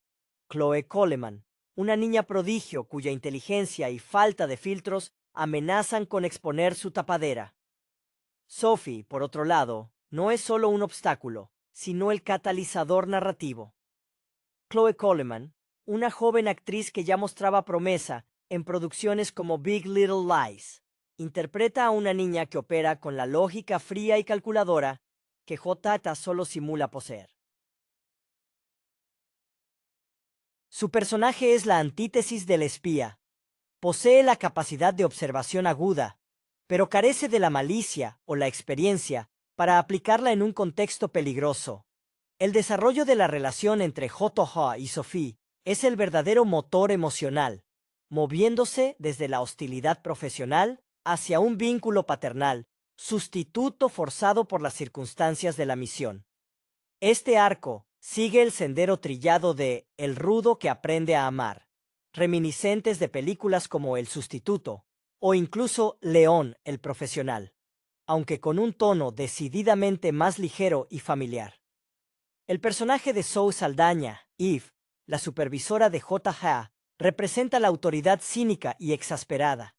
Chloe Coleman, una niña prodigio cuya inteligencia y falta de filtros amenazan con exponer su tapadera. Sophie, por otro lado, no es solo un obstáculo, sino el catalizador narrativo. Chloe Coleman, una joven actriz que ya mostraba promesa en producciones como Big Little Lies, interpreta a una niña que opera con la lógica fría y calculadora que J. solo simula poseer. Su personaje es la antítesis del espía. Posee la capacidad de observación aguda, pero carece de la malicia o la experiencia para aplicarla en un contexto peligroso. El desarrollo de la relación entre J. y Sophie es el verdadero motor emocional, moviéndose desde la hostilidad profesional hacia un vínculo paternal, sustituto forzado por las circunstancias de la misión. Este arco sigue el sendero trillado de El rudo que aprende a amar, reminiscentes de películas como El sustituto, o incluso León, el profesional, aunque con un tono decididamente más ligero y familiar. El personaje de Zoe Saldaña, Eve, la supervisora de J. representa la autoridad cínica y exasperada.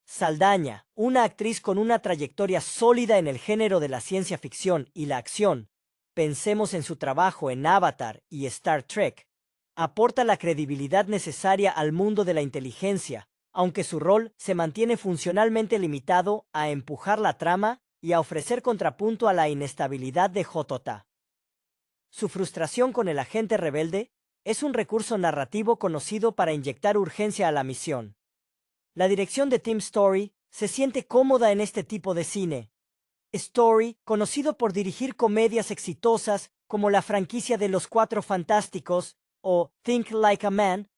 Saldaña, una actriz con una trayectoria sólida en el género de la ciencia ficción y la acción, pensemos en su trabajo en Avatar y Star Trek, aporta la credibilidad necesaria al mundo de la inteligencia, aunque su rol se mantiene funcionalmente limitado a empujar la trama y a ofrecer contrapunto a la inestabilidad de J. Su frustración con el agente rebelde es un recurso narrativo conocido para inyectar urgencia a la misión. La dirección de Tim Story se siente cómoda en este tipo de cine. Story, conocido por dirigir comedias exitosas como la franquicia de Los Cuatro Fantásticos o Think Like a Man,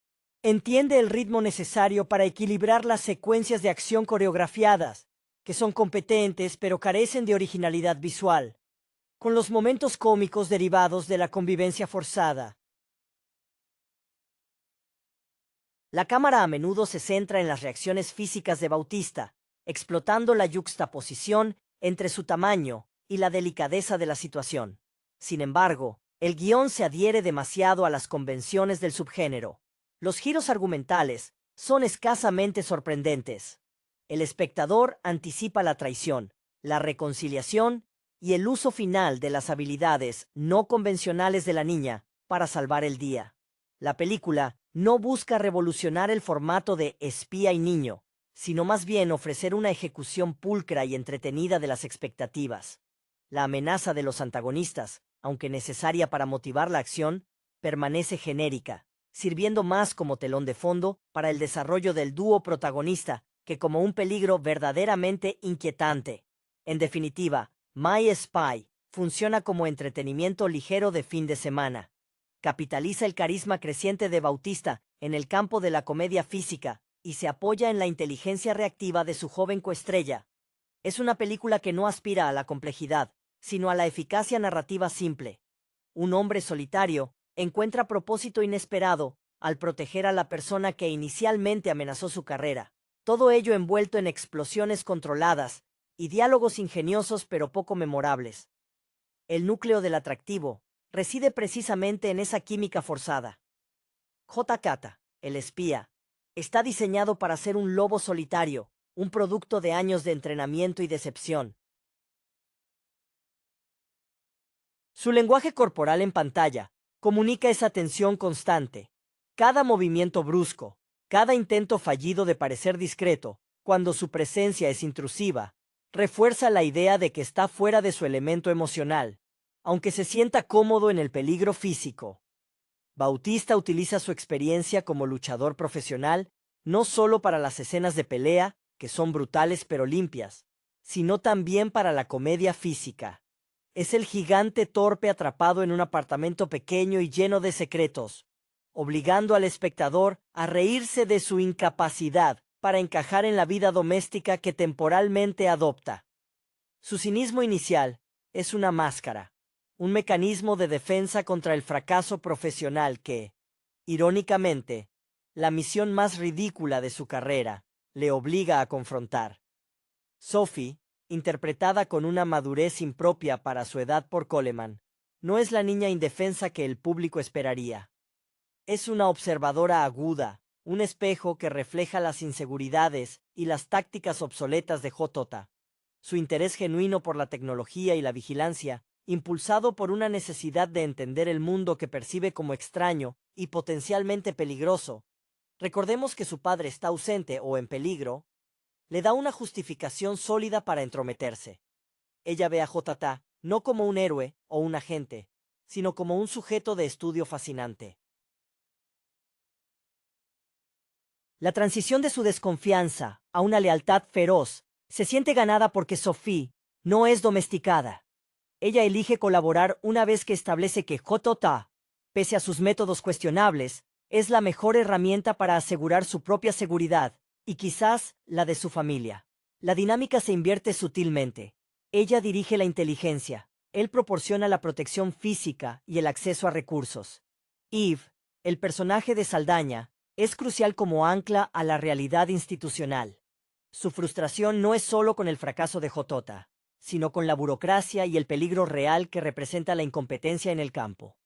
entiende el ritmo necesario para equilibrar las secuencias de acción coreografiadas, que son competentes pero carecen de originalidad visual, con los momentos cómicos derivados de la convivencia forzada. La cámara a menudo se centra en las reacciones físicas de Bautista, explotando la yuxtaposición entre su tamaño y la delicadeza de la situación. Sin embargo, el guión se adhiere demasiado a las convenciones del subgénero. Los giros argumentales son escasamente sorprendentes. El espectador anticipa la traición, la reconciliación y el uso final de las habilidades no convencionales de la niña para salvar el día. La película no busca revolucionar el formato de espía y niño, sino más bien ofrecer una ejecución pulcra y entretenida de las expectativas. La amenaza de los antagonistas, aunque necesaria para motivar la acción, permanece genérica, sirviendo más como telón de fondo para el desarrollo del dúo protagonista que como un peligro verdaderamente inquietante. En definitiva, My Spy funciona como entretenimiento ligero de fin de semana. Capitaliza el carisma creciente de Bautista en el campo de la comedia física y se apoya en la inteligencia reactiva de su joven coestrella. Es una película que no aspira a la complejidad, sino a la eficacia narrativa simple. Un hombre solitario encuentra propósito inesperado al proteger a la persona que inicialmente amenazó su carrera. Todo ello envuelto en explosiones controladas y diálogos ingeniosos pero poco memorables. El núcleo del atractivo reside precisamente en esa química forzada. J. el espía, está diseñado para ser un lobo solitario, un producto de años de entrenamiento y decepción. Su lenguaje corporal en pantalla comunica esa tensión constante. Cada movimiento brusco, cada intento fallido de parecer discreto, cuando su presencia es intrusiva, refuerza la idea de que está fuera de su elemento emocional, aunque se sienta cómodo en el peligro físico. Bautista utiliza su experiencia como luchador profesional no solo para las escenas de pelea, que son brutales pero limpias, sino también para la comedia física. Es el gigante torpe atrapado en un apartamento pequeño y lleno de secretos, obligando al espectador a reírse de su incapacidad para encajar en la vida doméstica que temporalmente adopta. Su cinismo inicial es una máscara, un mecanismo de defensa contra el fracaso profesional que, irónicamente, la misión más ridícula de su carrera, le obliga a confrontar. Sophie, interpretada con una madurez impropia para su edad por Coleman, no es la niña indefensa que el público esperaría. Es una observadora aguda, un espejo que refleja las inseguridades y las tácticas obsoletas de J. Su interés genuino por la tecnología y la vigilancia, impulsado por una necesidad de entender el mundo que percibe como extraño y potencialmente peligroso. Recordemos que su padre está ausente o en peligro, le da una justificación sólida para entrometerse. Ella ve a J. no como un héroe o un agente, sino como un sujeto de estudio fascinante. La transición de su desconfianza a una lealtad feroz se siente ganada porque Sophie no es domesticada. Ella elige colaborar una vez que establece que J., pese a sus métodos cuestionables, es la mejor herramienta para asegurar su propia seguridad y quizás la de su familia. La dinámica se invierte sutilmente. Ella dirige la inteligencia, él proporciona la protección física y el acceso a recursos. Eve, el personaje de Saldaña, es crucial como ancla a la realidad institucional. Su frustración no es solo con el fracaso de J., sino con la burocracia y el peligro real que representa la incompetencia en el campo.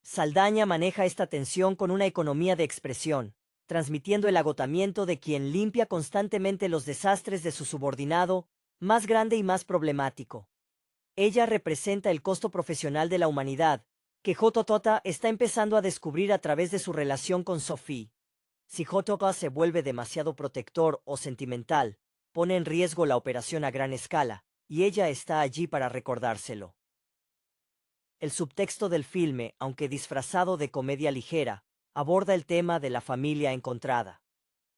Saldaña maneja esta tensión con una economía de expresión, transmitiendo el agotamiento de quien limpia constantemente los desastres de su subordinado, más grande y más problemático. Ella representa el costo profesional de la humanidad, que J. está empezando a descubrir a través de su relación con Sophie. Si J. se vuelve demasiado protector o sentimental, pone en riesgo la operación a gran escala, y ella está allí para recordárselo. El subtexto del filme, aunque disfrazado de comedia ligera, aborda el tema de la familia encontrada.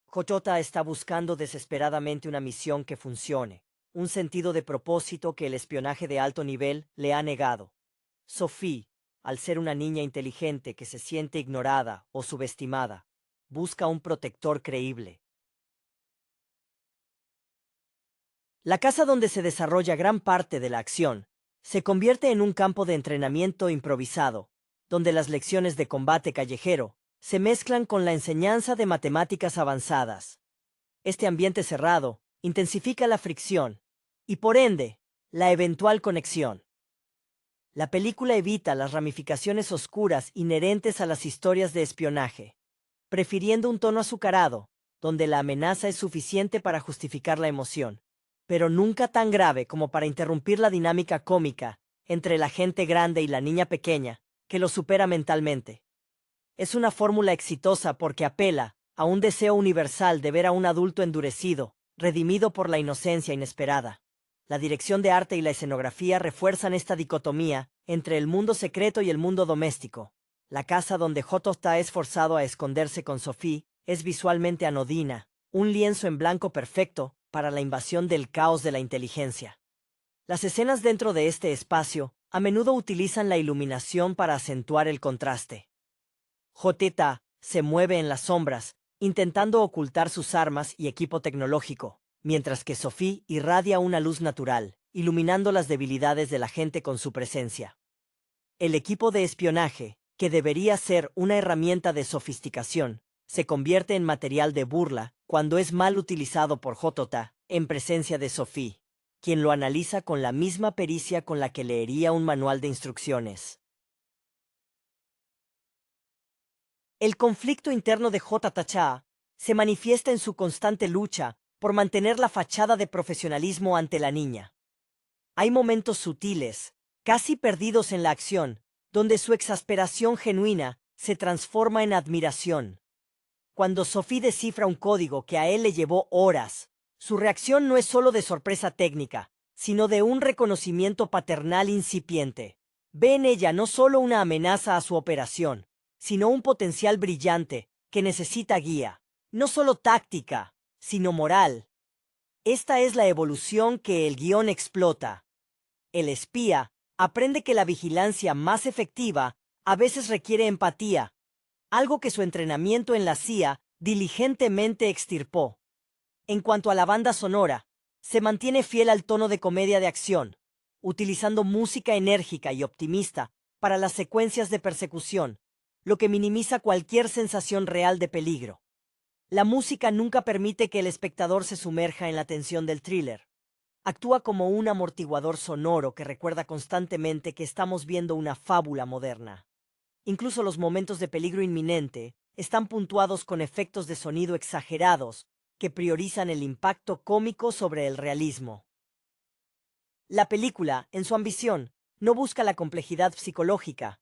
J. está buscando desesperadamente una misión que funcione, un sentido de propósito que el espionaje de alto nivel le ha negado. Sophie, al ser una niña inteligente que se siente ignorada o subestimada, busca un protector creíble. La casa donde se desarrolla gran parte de la acción se convierte en un campo de entrenamiento improvisado, donde las lecciones de combate callejero se mezclan con la enseñanza de matemáticas avanzadas. Este ambiente cerrado intensifica la fricción y, por ende, la eventual conexión. La película evita las ramificaciones oscuras inherentes a las historias de espionaje, prefiriendo un tono azucarado, donde la amenaza es suficiente para justificar la emoción, pero nunca tan grave como para interrumpir la dinámica cómica entre la gente grande y la niña pequeña, que lo supera mentalmente. Es una fórmula exitosa porque apela a un deseo universal de ver a un adulto endurecido, redimido por la inocencia inesperada. La dirección de arte y la escenografía refuerzan esta dicotomía entre el mundo secreto y el mundo doméstico. La casa donde J. es forzado a esconderse con Sophie es visualmente anodina, un lienzo en blanco perfecto para la invasión del caos de la inteligencia. Las escenas dentro de este espacio a menudo utilizan la iluminación para acentuar el contraste. J. se mueve en las sombras, intentando ocultar sus armas y equipo tecnológico, mientras que Sophie irradia una luz natural, iluminando las debilidades de la gente con su presencia. El equipo de espionaje, que debería ser una herramienta de sofisticación, se convierte en material de burla cuando es mal utilizado por J. en presencia de Sophie, quien lo analiza con la misma pericia con la que leería un manual de instrucciones. El conflicto interno de J. se manifiesta en su constante lucha por mantener la fachada de profesionalismo ante la niña. Hay momentos sutiles, casi perdidos en la acción, donde su exasperación genuina se transforma en admiración. Cuando Sophie descifra un código que a él le llevó horas, su reacción no es solo de sorpresa técnica, sino de un reconocimiento paternal incipiente. Ve en ella no solo una amenaza a su operación, sino un potencial brillante que necesita guía, no solo táctica, sino moral. Esta es la evolución que el guión explota. El espía aprende que la vigilancia más efectiva a veces requiere empatía, algo que su entrenamiento en la CIA diligentemente extirpó. En cuanto a la banda sonora, se mantiene fiel al tono de comedia de acción, utilizando música enérgica y optimista para las secuencias de persecución, lo que minimiza cualquier sensación real de peligro. La música nunca permite que el espectador se sumerja en la tensión del thriller. Actúa como un amortiguador sonoro que recuerda constantemente que estamos viendo una fábula moderna. Incluso los momentos de peligro inminente están puntuados con efectos de sonido exagerados que priorizan el impacto cómico sobre el realismo. La película, en su ambición, no busca la complejidad psicológica.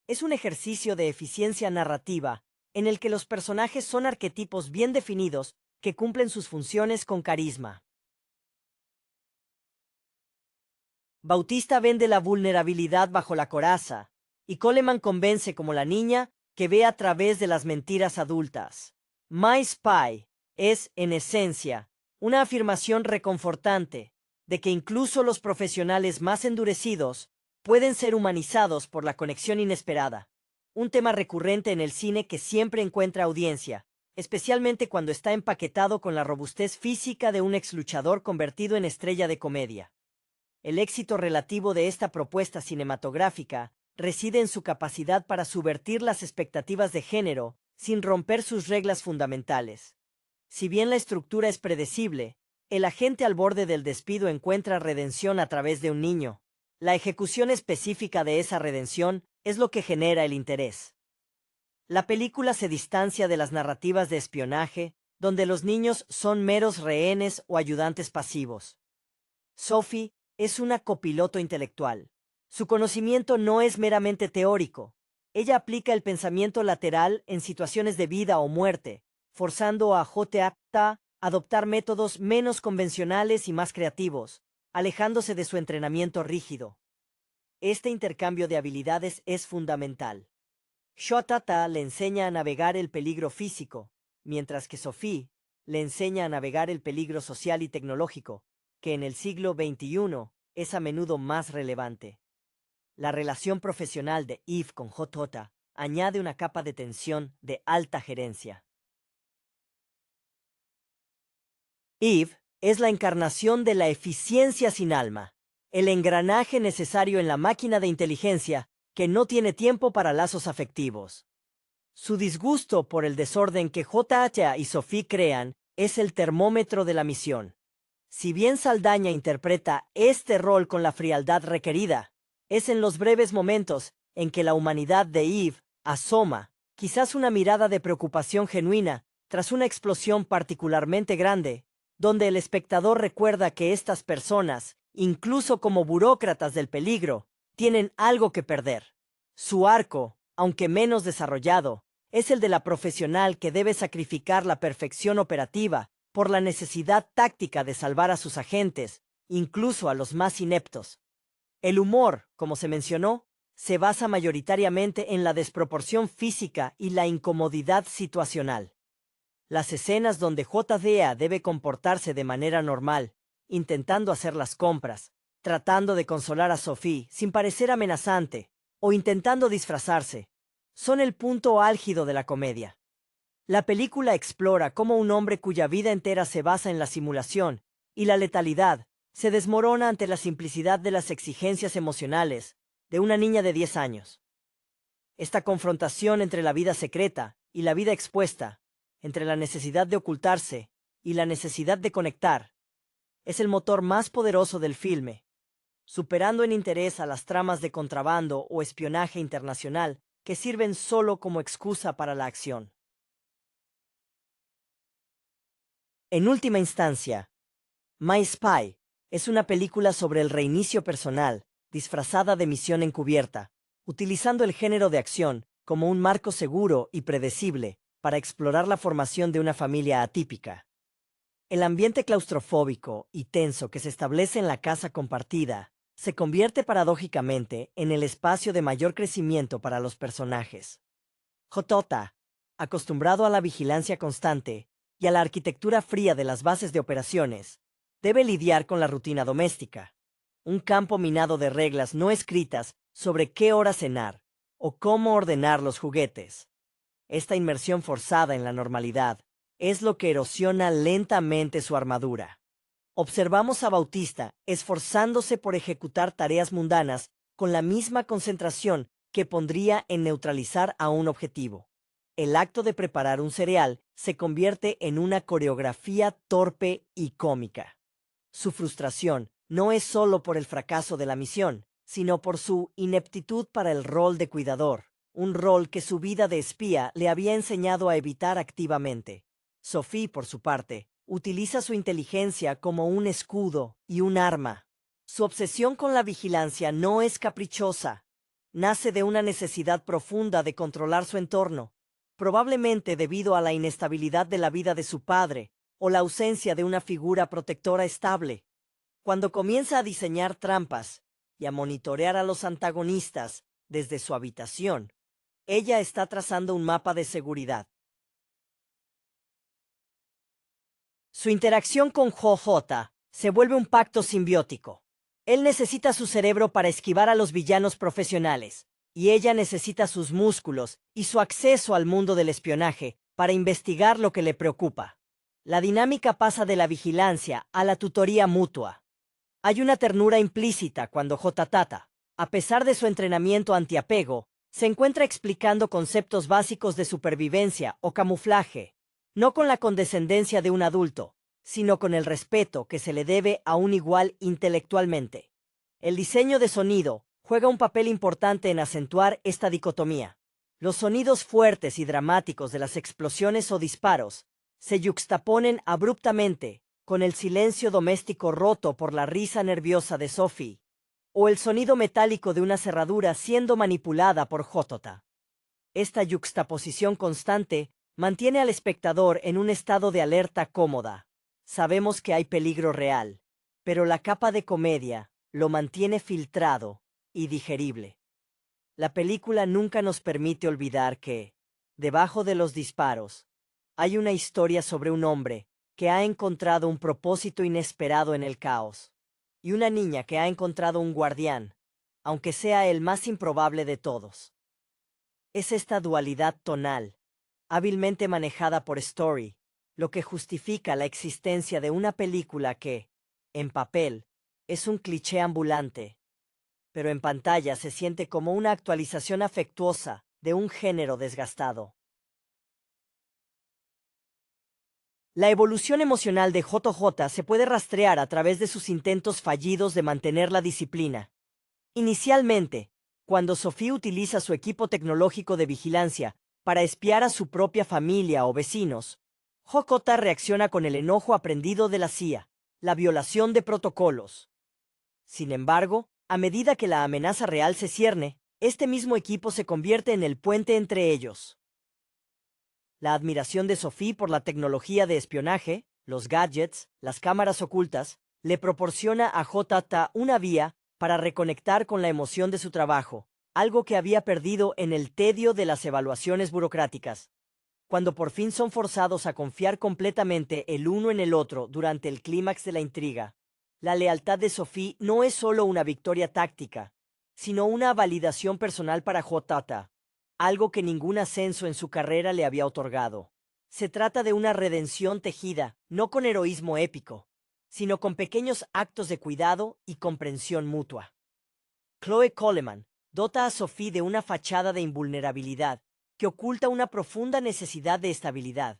Es un ejercicio de eficiencia narrativa en el que los personajes son arquetipos bien definidos que cumplen sus funciones con carisma. Bautista vende la vulnerabilidad bajo la coraza, y Coleman convence como la niña que ve a través de las mentiras adultas. My Spy es, en esencia, una afirmación reconfortante de que incluso los profesionales más endurecidos pueden ser humanizados por la conexión inesperada, un tema recurrente en el cine que siempre encuentra audiencia, especialmente cuando está empaquetado con la robustez física de un exluchador convertido en estrella de comedia. El éxito relativo de esta propuesta cinematográfica reside en su capacidad para subvertir las expectativas de género sin romper sus reglas fundamentales. Si bien la estructura es predecible, el agente al borde del despido encuentra redención a través de un niño. La ejecución específica de esa redención es lo que genera el interés. La película se distancia de las narrativas de espionaje, donde los niños son meros rehenes o ayudantes pasivos. Sophie es una copiloto intelectual. Su conocimiento no es meramente teórico. Ella aplica el pensamiento lateral en situaciones de vida o muerte, forzando a J.A. a adoptar métodos menos convencionales y más creativos, alejándose de su entrenamiento rígido. Este intercambio de habilidades es fundamental. J.A. le enseña a navegar el peligro físico, mientras que Sophie le enseña a navegar el peligro social y tecnológico, que en el siglo XXI es a menudo más relevante. La relación profesional de Eve con J.J. añade una capa de tensión de alta gerencia. Eve es la encarnación de la eficiencia sin alma, el engranaje necesario en la máquina de inteligencia que no tiene tiempo para lazos afectivos. Su disgusto por el desorden que J.H. y Sophie crean es el termómetro de la misión. Si bien Saldaña interpreta este rol con la frialdad requerida, es en los breves momentos en que la humanidad de Eve asoma, quizás una mirada de preocupación genuina, tras una explosión particularmente grande, donde el espectador recuerda que estas personas, incluso como burócratas del peligro, tienen algo que perder. Su arco, aunque menos desarrollado, es el de la profesional que debe sacrificar la perfección operativa por la necesidad táctica de salvar a sus agentes, incluso a los más ineptos. El humor, como se mencionó, se basa mayoritariamente en la desproporción física y la incomodidad situacional. Las escenas donde J.D.A. debe comportarse de manera normal, intentando hacer las compras, tratando de consolar a Sophie sin parecer amenazante, o intentando disfrazarse, son el punto álgido de la comedia. La película explora cómo un hombre cuya vida entera se basa en la simulación y la letalidad se desmorona ante la simplicidad de las exigencias emocionales de una niña de 10 años. Esta confrontación entre la vida secreta y la vida expuesta, entre la necesidad de ocultarse y la necesidad de conectar, es el motor más poderoso del filme, superando en interés a las tramas de contrabando o espionaje internacional que sirven solo como excusa para la acción. En última instancia, My Spy es una película sobre el reinicio personal, disfrazada de misión encubierta, utilizando el género de acción como un marco seguro y predecible para explorar la formación de una familia atípica. El ambiente claustrofóbico y tenso que se establece en la casa compartida se convierte paradójicamente en el espacio de mayor crecimiento para los personajes. Jotota, acostumbrado a la vigilancia constante y a la arquitectura fría de las bases de operaciones, debe lidiar con la rutina doméstica, un campo minado de reglas no escritas sobre qué hora cenar o cómo ordenar los juguetes. Esta inmersión forzada en la normalidad es lo que erosiona lentamente su armadura. Observamos a Bautista esforzándose por ejecutar tareas mundanas con la misma concentración que pondría en neutralizar a un objetivo. El acto de preparar un cereal se convierte en una coreografía torpe y cómica. Su frustración no es solo por el fracaso de la misión, sino por su ineptitud para el rol de cuidador, un rol que su vida de espía le había enseñado a evitar activamente. Sophie, por su parte, utiliza su inteligencia como un escudo y un arma. Su obsesión con la vigilancia no es caprichosa. Nace de una necesidad profunda de controlar su entorno, probablemente debido a la inestabilidad de la vida de su padre o la ausencia de una figura protectora estable. Cuando comienza a diseñar trampas y a monitorear a los antagonistas desde su habitación, ella está trazando un mapa de seguridad. Su interacción con JJ se vuelve un pacto simbiótico. Él necesita su cerebro para esquivar a los villanos profesionales, y ella necesita sus músculos y su acceso al mundo del espionaje para investigar lo que le preocupa. La dinámica pasa de la vigilancia a la tutoría mutua. Hay una ternura implícita cuando JJ, a pesar de su entrenamiento antiapego, se encuentra explicando conceptos básicos de supervivencia o camuflaje, no con la condescendencia de un adulto, sino con el respeto que se le debe a un igual intelectualmente. El diseño de sonido juega un papel importante en acentuar esta dicotomía. Los sonidos fuertes y dramáticos de las explosiones o disparos se yuxtaponen abruptamente con el silencio doméstico roto por la risa nerviosa de Sophie, o el sonido metálico de una cerradura siendo manipulada por JJ. Esta yuxtaposición constante mantiene al espectador en un estado de alerta cómoda. Sabemos que hay peligro real, pero la capa de comedia lo mantiene filtrado y digerible. La película nunca nos permite olvidar que, debajo de los disparos, hay una historia sobre un hombre que ha encontrado un propósito inesperado en el caos, y una niña que ha encontrado un guardián, aunque sea el más improbable de todos. Es esta dualidad tonal, hábilmente manejada por Story, lo que justifica la existencia de una película que, en papel, es un cliché ambulante, pero en pantalla se siente como una actualización afectuosa de un género desgastado. La evolución emocional de JJ se puede rastrear a través de sus intentos fallidos de mantener la disciplina. Inicialmente, cuando Sophie utiliza su equipo tecnológico de vigilancia para espiar a su propia familia o vecinos, JJ reacciona con el enojo aprendido de la CIA, la violación de protocolos. Sin embargo, a medida que la amenaza real se cierne, este mismo equipo se convierte en el puente entre ellos. La admiración de Sophie por la tecnología de espionaje, los gadgets, las cámaras ocultas, le proporciona a JJ una vía para reconectar con la emoción de su trabajo, algo que había perdido en el tedio de las evaluaciones burocráticas. Cuando por fin son forzados a confiar completamente el uno en el otro durante el clímax de la intriga, la lealtad de Sophie no es solo una victoria táctica, sino una validación personal para JJ, algo que ningún ascenso en su carrera le había otorgado. Se trata de una redención tejida, no con heroísmo épico, sino con pequeños actos de cuidado y comprensión mutua. Chloe Coleman dota a Sophie de una fachada de invulnerabilidad que oculta una profunda necesidad de estabilidad.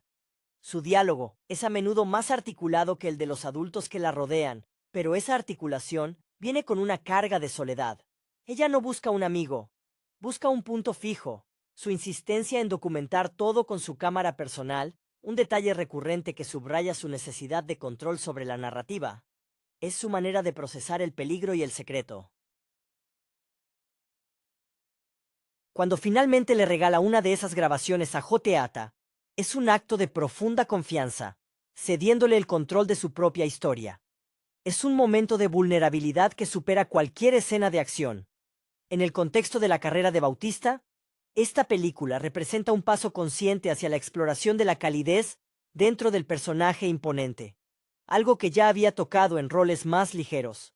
Su diálogo es a menudo más articulado que el de los adultos que la rodean, pero esa articulación viene con una carga de soledad. Ella no busca un amigo, busca un punto fijo, Su insistencia en documentar todo con su cámara personal, un detalle recurrente que subraya su necesidad de control sobre la narrativa, es su manera de procesar el peligro y el secreto. Cuando finalmente le regala una de esas grabaciones a Joteata, es un acto de profunda confianza, cediéndole el control de su propia historia. Es un momento de vulnerabilidad que supera cualquier escena de acción. En el contexto de la carrera de Bautista, esta película representa un paso consciente hacia la exploración de la calidez dentro del personaje imponente, algo que ya había tocado en roles más ligeros.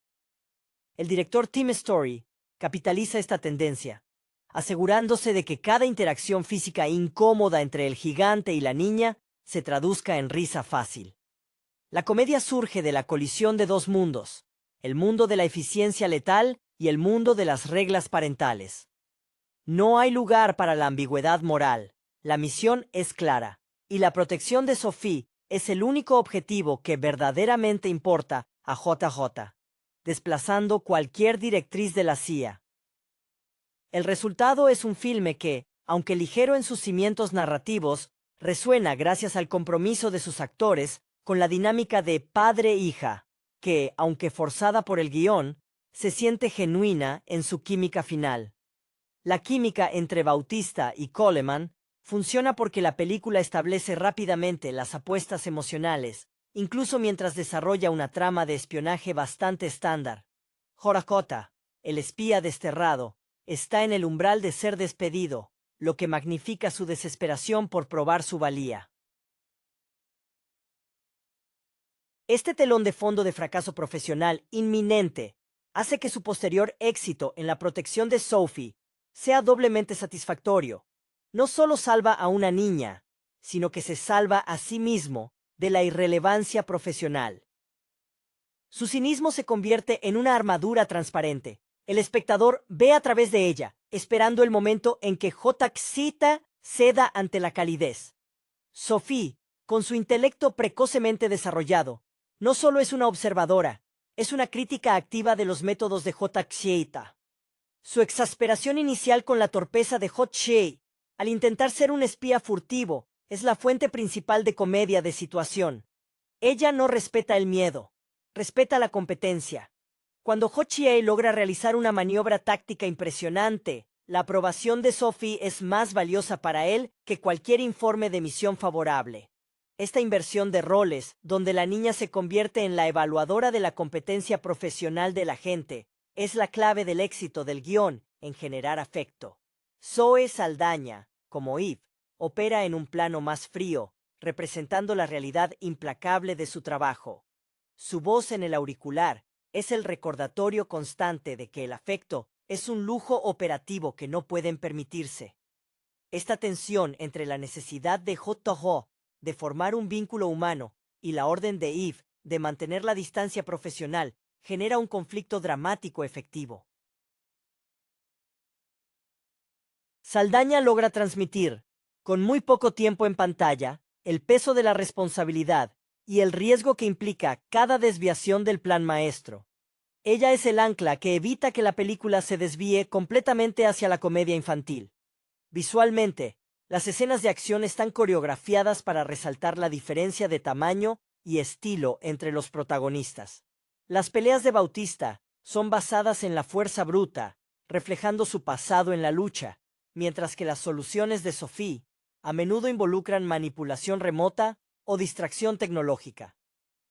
El director Tim Story capitaliza esta tendencia, asegurándose de que cada interacción física incómoda entre el gigante y la niña se traduzca en risa fácil. La comedia surge de la colisión de dos mundos, el mundo de la eficiencia letal y el mundo de las reglas parentales. No hay lugar para la ambigüedad moral, la misión es clara, y la protección de Sophie es el único objetivo que verdaderamente importa a JJ, desplazando cualquier directriz de la CIA. El resultado es un filme que, aunque ligero en sus cimientos narrativos, resuena gracias al compromiso de sus actores con la dinámica de padre-hija, que, aunque forzada por el guión, se siente genuina en su química final. La química entre Bautista y Coleman funciona porque la película establece rápidamente las apuestas emocionales, incluso mientras desarrolla una trama de espionaje bastante estándar. Jorakota, el espía desterrado, está en el umbral de ser despedido, lo que magnifica su desesperación por probar su valía. Este telón de fondo de fracaso profesional inminente hace que su posterior éxito en la protección de Sophie sea doblemente satisfactorio. No solo salva a una niña, sino que se salva a sí mismo de la irrelevancia profesional. Su cinismo se convierte en una armadura transparente. El espectador ve a través de ella, esperando el momento en que Jotaxita ceda ante la calidez. Sophie, con su intelecto precocemente desarrollado, no solo es una observadora, es una crítica activa de los métodos de Jotaxita. Su exasperación inicial con la torpeza de Hot-Shea, al intentar ser un espía furtivo, es la fuente principal de comedia de situación. Ella no respeta el miedo, respeta la competencia. Cuando Hot-Shea logra realizar una maniobra táctica impresionante, la aprobación de Sophie es más valiosa para él que cualquier informe de misión favorable. Esta inversión de roles, donde la niña se convierte en la evaluadora de la competencia profesional de la gente, es la clave del éxito del guión en generar afecto. Zoe Saldaña, como Eve, opera en un plano más frío, representando la realidad implacable de su trabajo. Su voz en el auricular es el recordatorio constante de que el afecto es un lujo operativo que no pueden permitirse. Esta tensión entre la necesidad de JJ de formar un vínculo humano y la orden de Eve de mantener la distancia profesional genera un conflicto dramático efectivo. Saldaña logra transmitir, con muy poco tiempo en pantalla, el peso de la responsabilidad y el riesgo que implica cada desviación del plan maestro. Ella es el ancla que evita que la película se desvíe completamente hacia la comedia infantil. Visualmente, las escenas de acción están coreografiadas para resaltar la diferencia de tamaño y estilo entre los protagonistas. Las peleas de Bautista son basadas en la fuerza bruta, reflejando su pasado en la lucha, mientras que las soluciones de Sophie a menudo involucran manipulación remota o distracción tecnológica.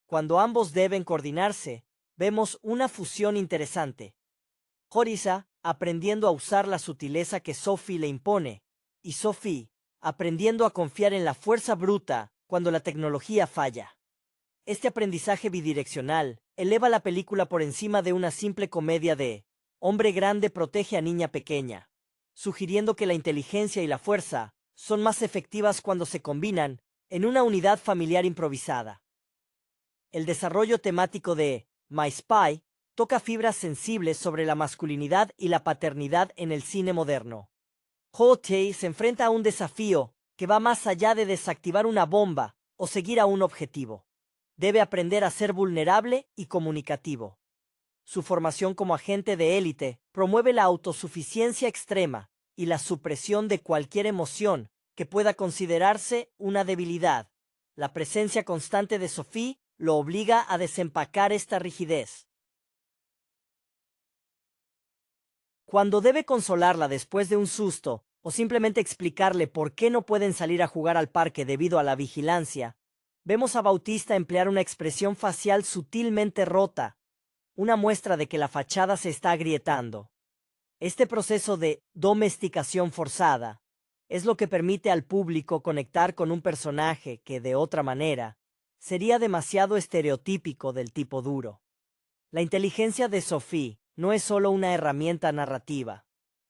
Cuando ambos deben coordinarse, vemos una fusión interesante. Jorisa aprendiendo a usar la sutileza que Sophie le impone, y Sophie aprendiendo a confiar en la fuerza bruta cuando la tecnología falla. Este aprendizaje bidireccional eleva la película por encima de una simple comedia de hombre grande protege a niña pequeña, sugiriendo que la inteligencia y la fuerza son más efectivas cuando se combinan en una unidad familiar improvisada. El desarrollo temático de My Spy toca fibras sensibles sobre la masculinidad y la paternidad en el cine moderno. Ho-Tae se enfrenta a un desafío que va más allá de desactivar una bomba o seguir a un objetivo. Debe aprender a ser vulnerable y comunicativo. Su formación como agente de élite promueve la autosuficiencia extrema, y la supresión de cualquier emoción que pueda considerarse una debilidad. La presencia constante de Sophie lo obliga a desempacar esta rigidez. Cuando debe consolarla después de un susto, o simplemente explicarle por qué no pueden salir a jugar al parque debido a la vigilancia, vemos a Bautista emplear una expresión facial sutilmente rota, una muestra de que la fachada se está agrietando. Este proceso de domesticación forzada es lo que permite al público conectar con un personaje que, de otra manera, sería demasiado estereotípico del tipo duro. La inteligencia de Sophie no es solo una herramienta narrativa,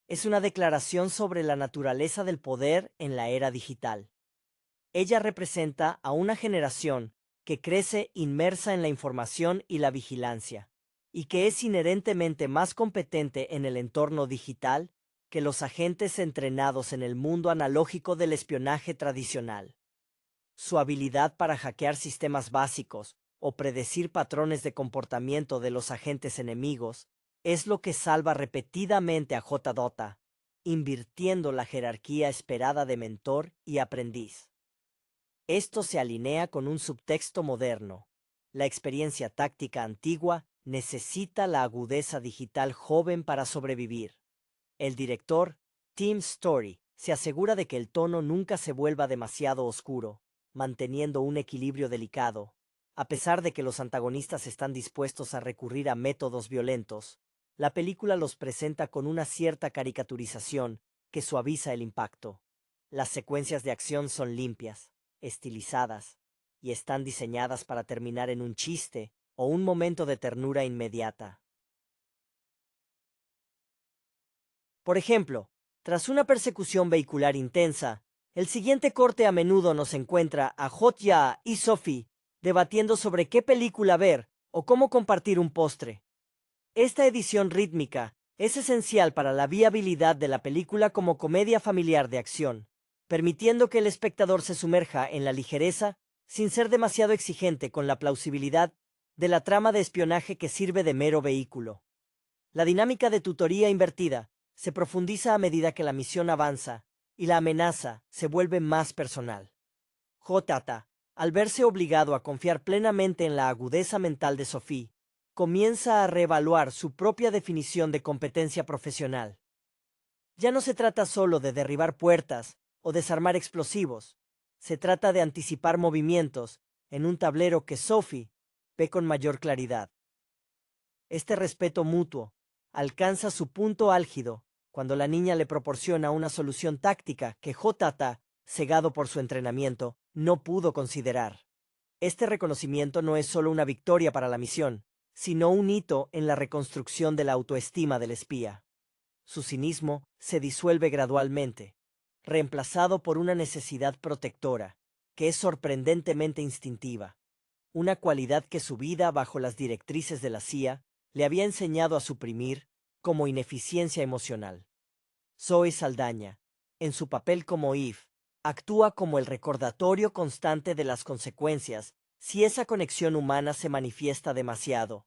es una declaración sobre la naturaleza del poder en la era digital. Ella representa a una generación que crece inmersa en la información y la vigilancia, y que es inherentemente más competente en el entorno digital que los agentes entrenados en el mundo analógico del espionaje tradicional. Su habilidad para hackear sistemas básicos o predecir patrones de comportamiento de los agentes enemigos es lo que salva repetidamente a J. invirtiendo la jerarquía esperada de mentor y aprendiz. Esto se alinea con un subtexto moderno. La experiencia táctica antigua necesita la agudeza digital joven para sobrevivir. El director, Tim Story, se asegura de que el tono nunca se vuelva demasiado oscuro, manteniendo un equilibrio delicado. A pesar de que los antagonistas están dispuestos a recurrir a métodos violentos, la película los presenta con una cierta caricaturización que suaviza el impacto. Las secuencias de acción son limpias, estilizadas, y están diseñadas para terminar en un chiste o un momento de ternura inmediata. Por ejemplo, tras una persecución vehicular intensa, el siguiente corte a menudo nos encuentra a Hotya y Sophie debatiendo sobre qué película ver o cómo compartir un postre. Esta edición rítmica es esencial para la viabilidad de la película como comedia familiar de acción, permitiendo que el espectador se sumerja en la ligereza sin ser demasiado exigente con la plausibilidad de la trama de espionaje que sirve de mero vehículo. La dinámica de tutoría invertida se profundiza a medida que la misión avanza y la amenaza se vuelve más personal. J. al verse obligado a confiar plenamente en la agudeza mental de Sophie, comienza a reevaluar su propia definición de competencia profesional. Ya no se trata solo de derribar puertas o desarmar explosivos, se trata de anticipar movimientos en un tablero que Sophie ve con mayor claridad. Este respeto mutuo alcanza su punto álgido cuando la niña le proporciona una solución táctica que J., cegado por su entrenamiento, no pudo considerar. Este reconocimiento no es solo una victoria para la misión, sino un hito en la reconstrucción de la autoestima del espía. Su cinismo se disuelve gradualmente, reemplazado por una necesidad protectora, que es sorprendentemente instintiva, una cualidad que su vida bajo las directrices de la CIA le había enseñado a suprimir como ineficiencia emocional. Zoe Saldaña, en su papel como Eve, actúa como el recordatorio constante de las consecuencias si esa conexión humana se manifiesta demasiado.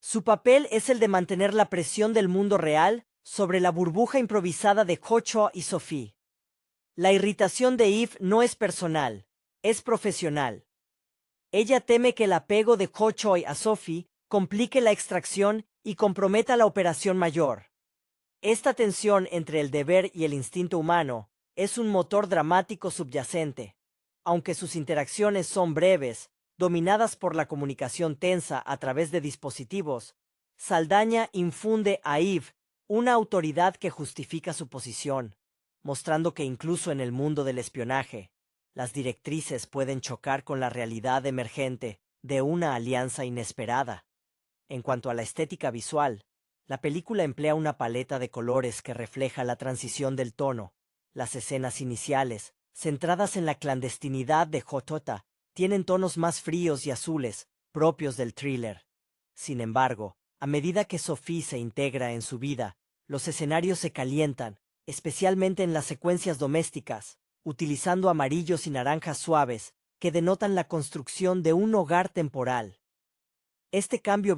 Su papel es el de mantener la presión del mundo real sobre la burbuja improvisada de Hocho y Sophie. La irritación de Eve no es personal, es profesional. Ella teme que el apego de Hochoi a Sophie complique la extracción y comprometa la operación mayor. Esta tensión entre el deber y el instinto humano es un motor dramático subyacente. Aunque sus interacciones son breves, dominadas por la comunicación tensa a través de dispositivos, Saldaña infunde a Eve una autoridad que justifica su posición, mostrando que incluso en el mundo del espionaje, las directrices pueden chocar con la realidad emergente de una alianza inesperada. En cuanto a la estética visual, la película emplea una paleta de colores que refleja la transición del tono. Las escenas iniciales, centradas en la clandestinidad de J., tienen tonos más fríos y azules, propios del thriller. Sin embargo, a medida que Sophie se integra en su vida, los escenarios se calientan, especialmente en las secuencias domésticas, utilizando amarillos y naranjas suaves, que denotan la construcción de un hogar temporal. Este cambio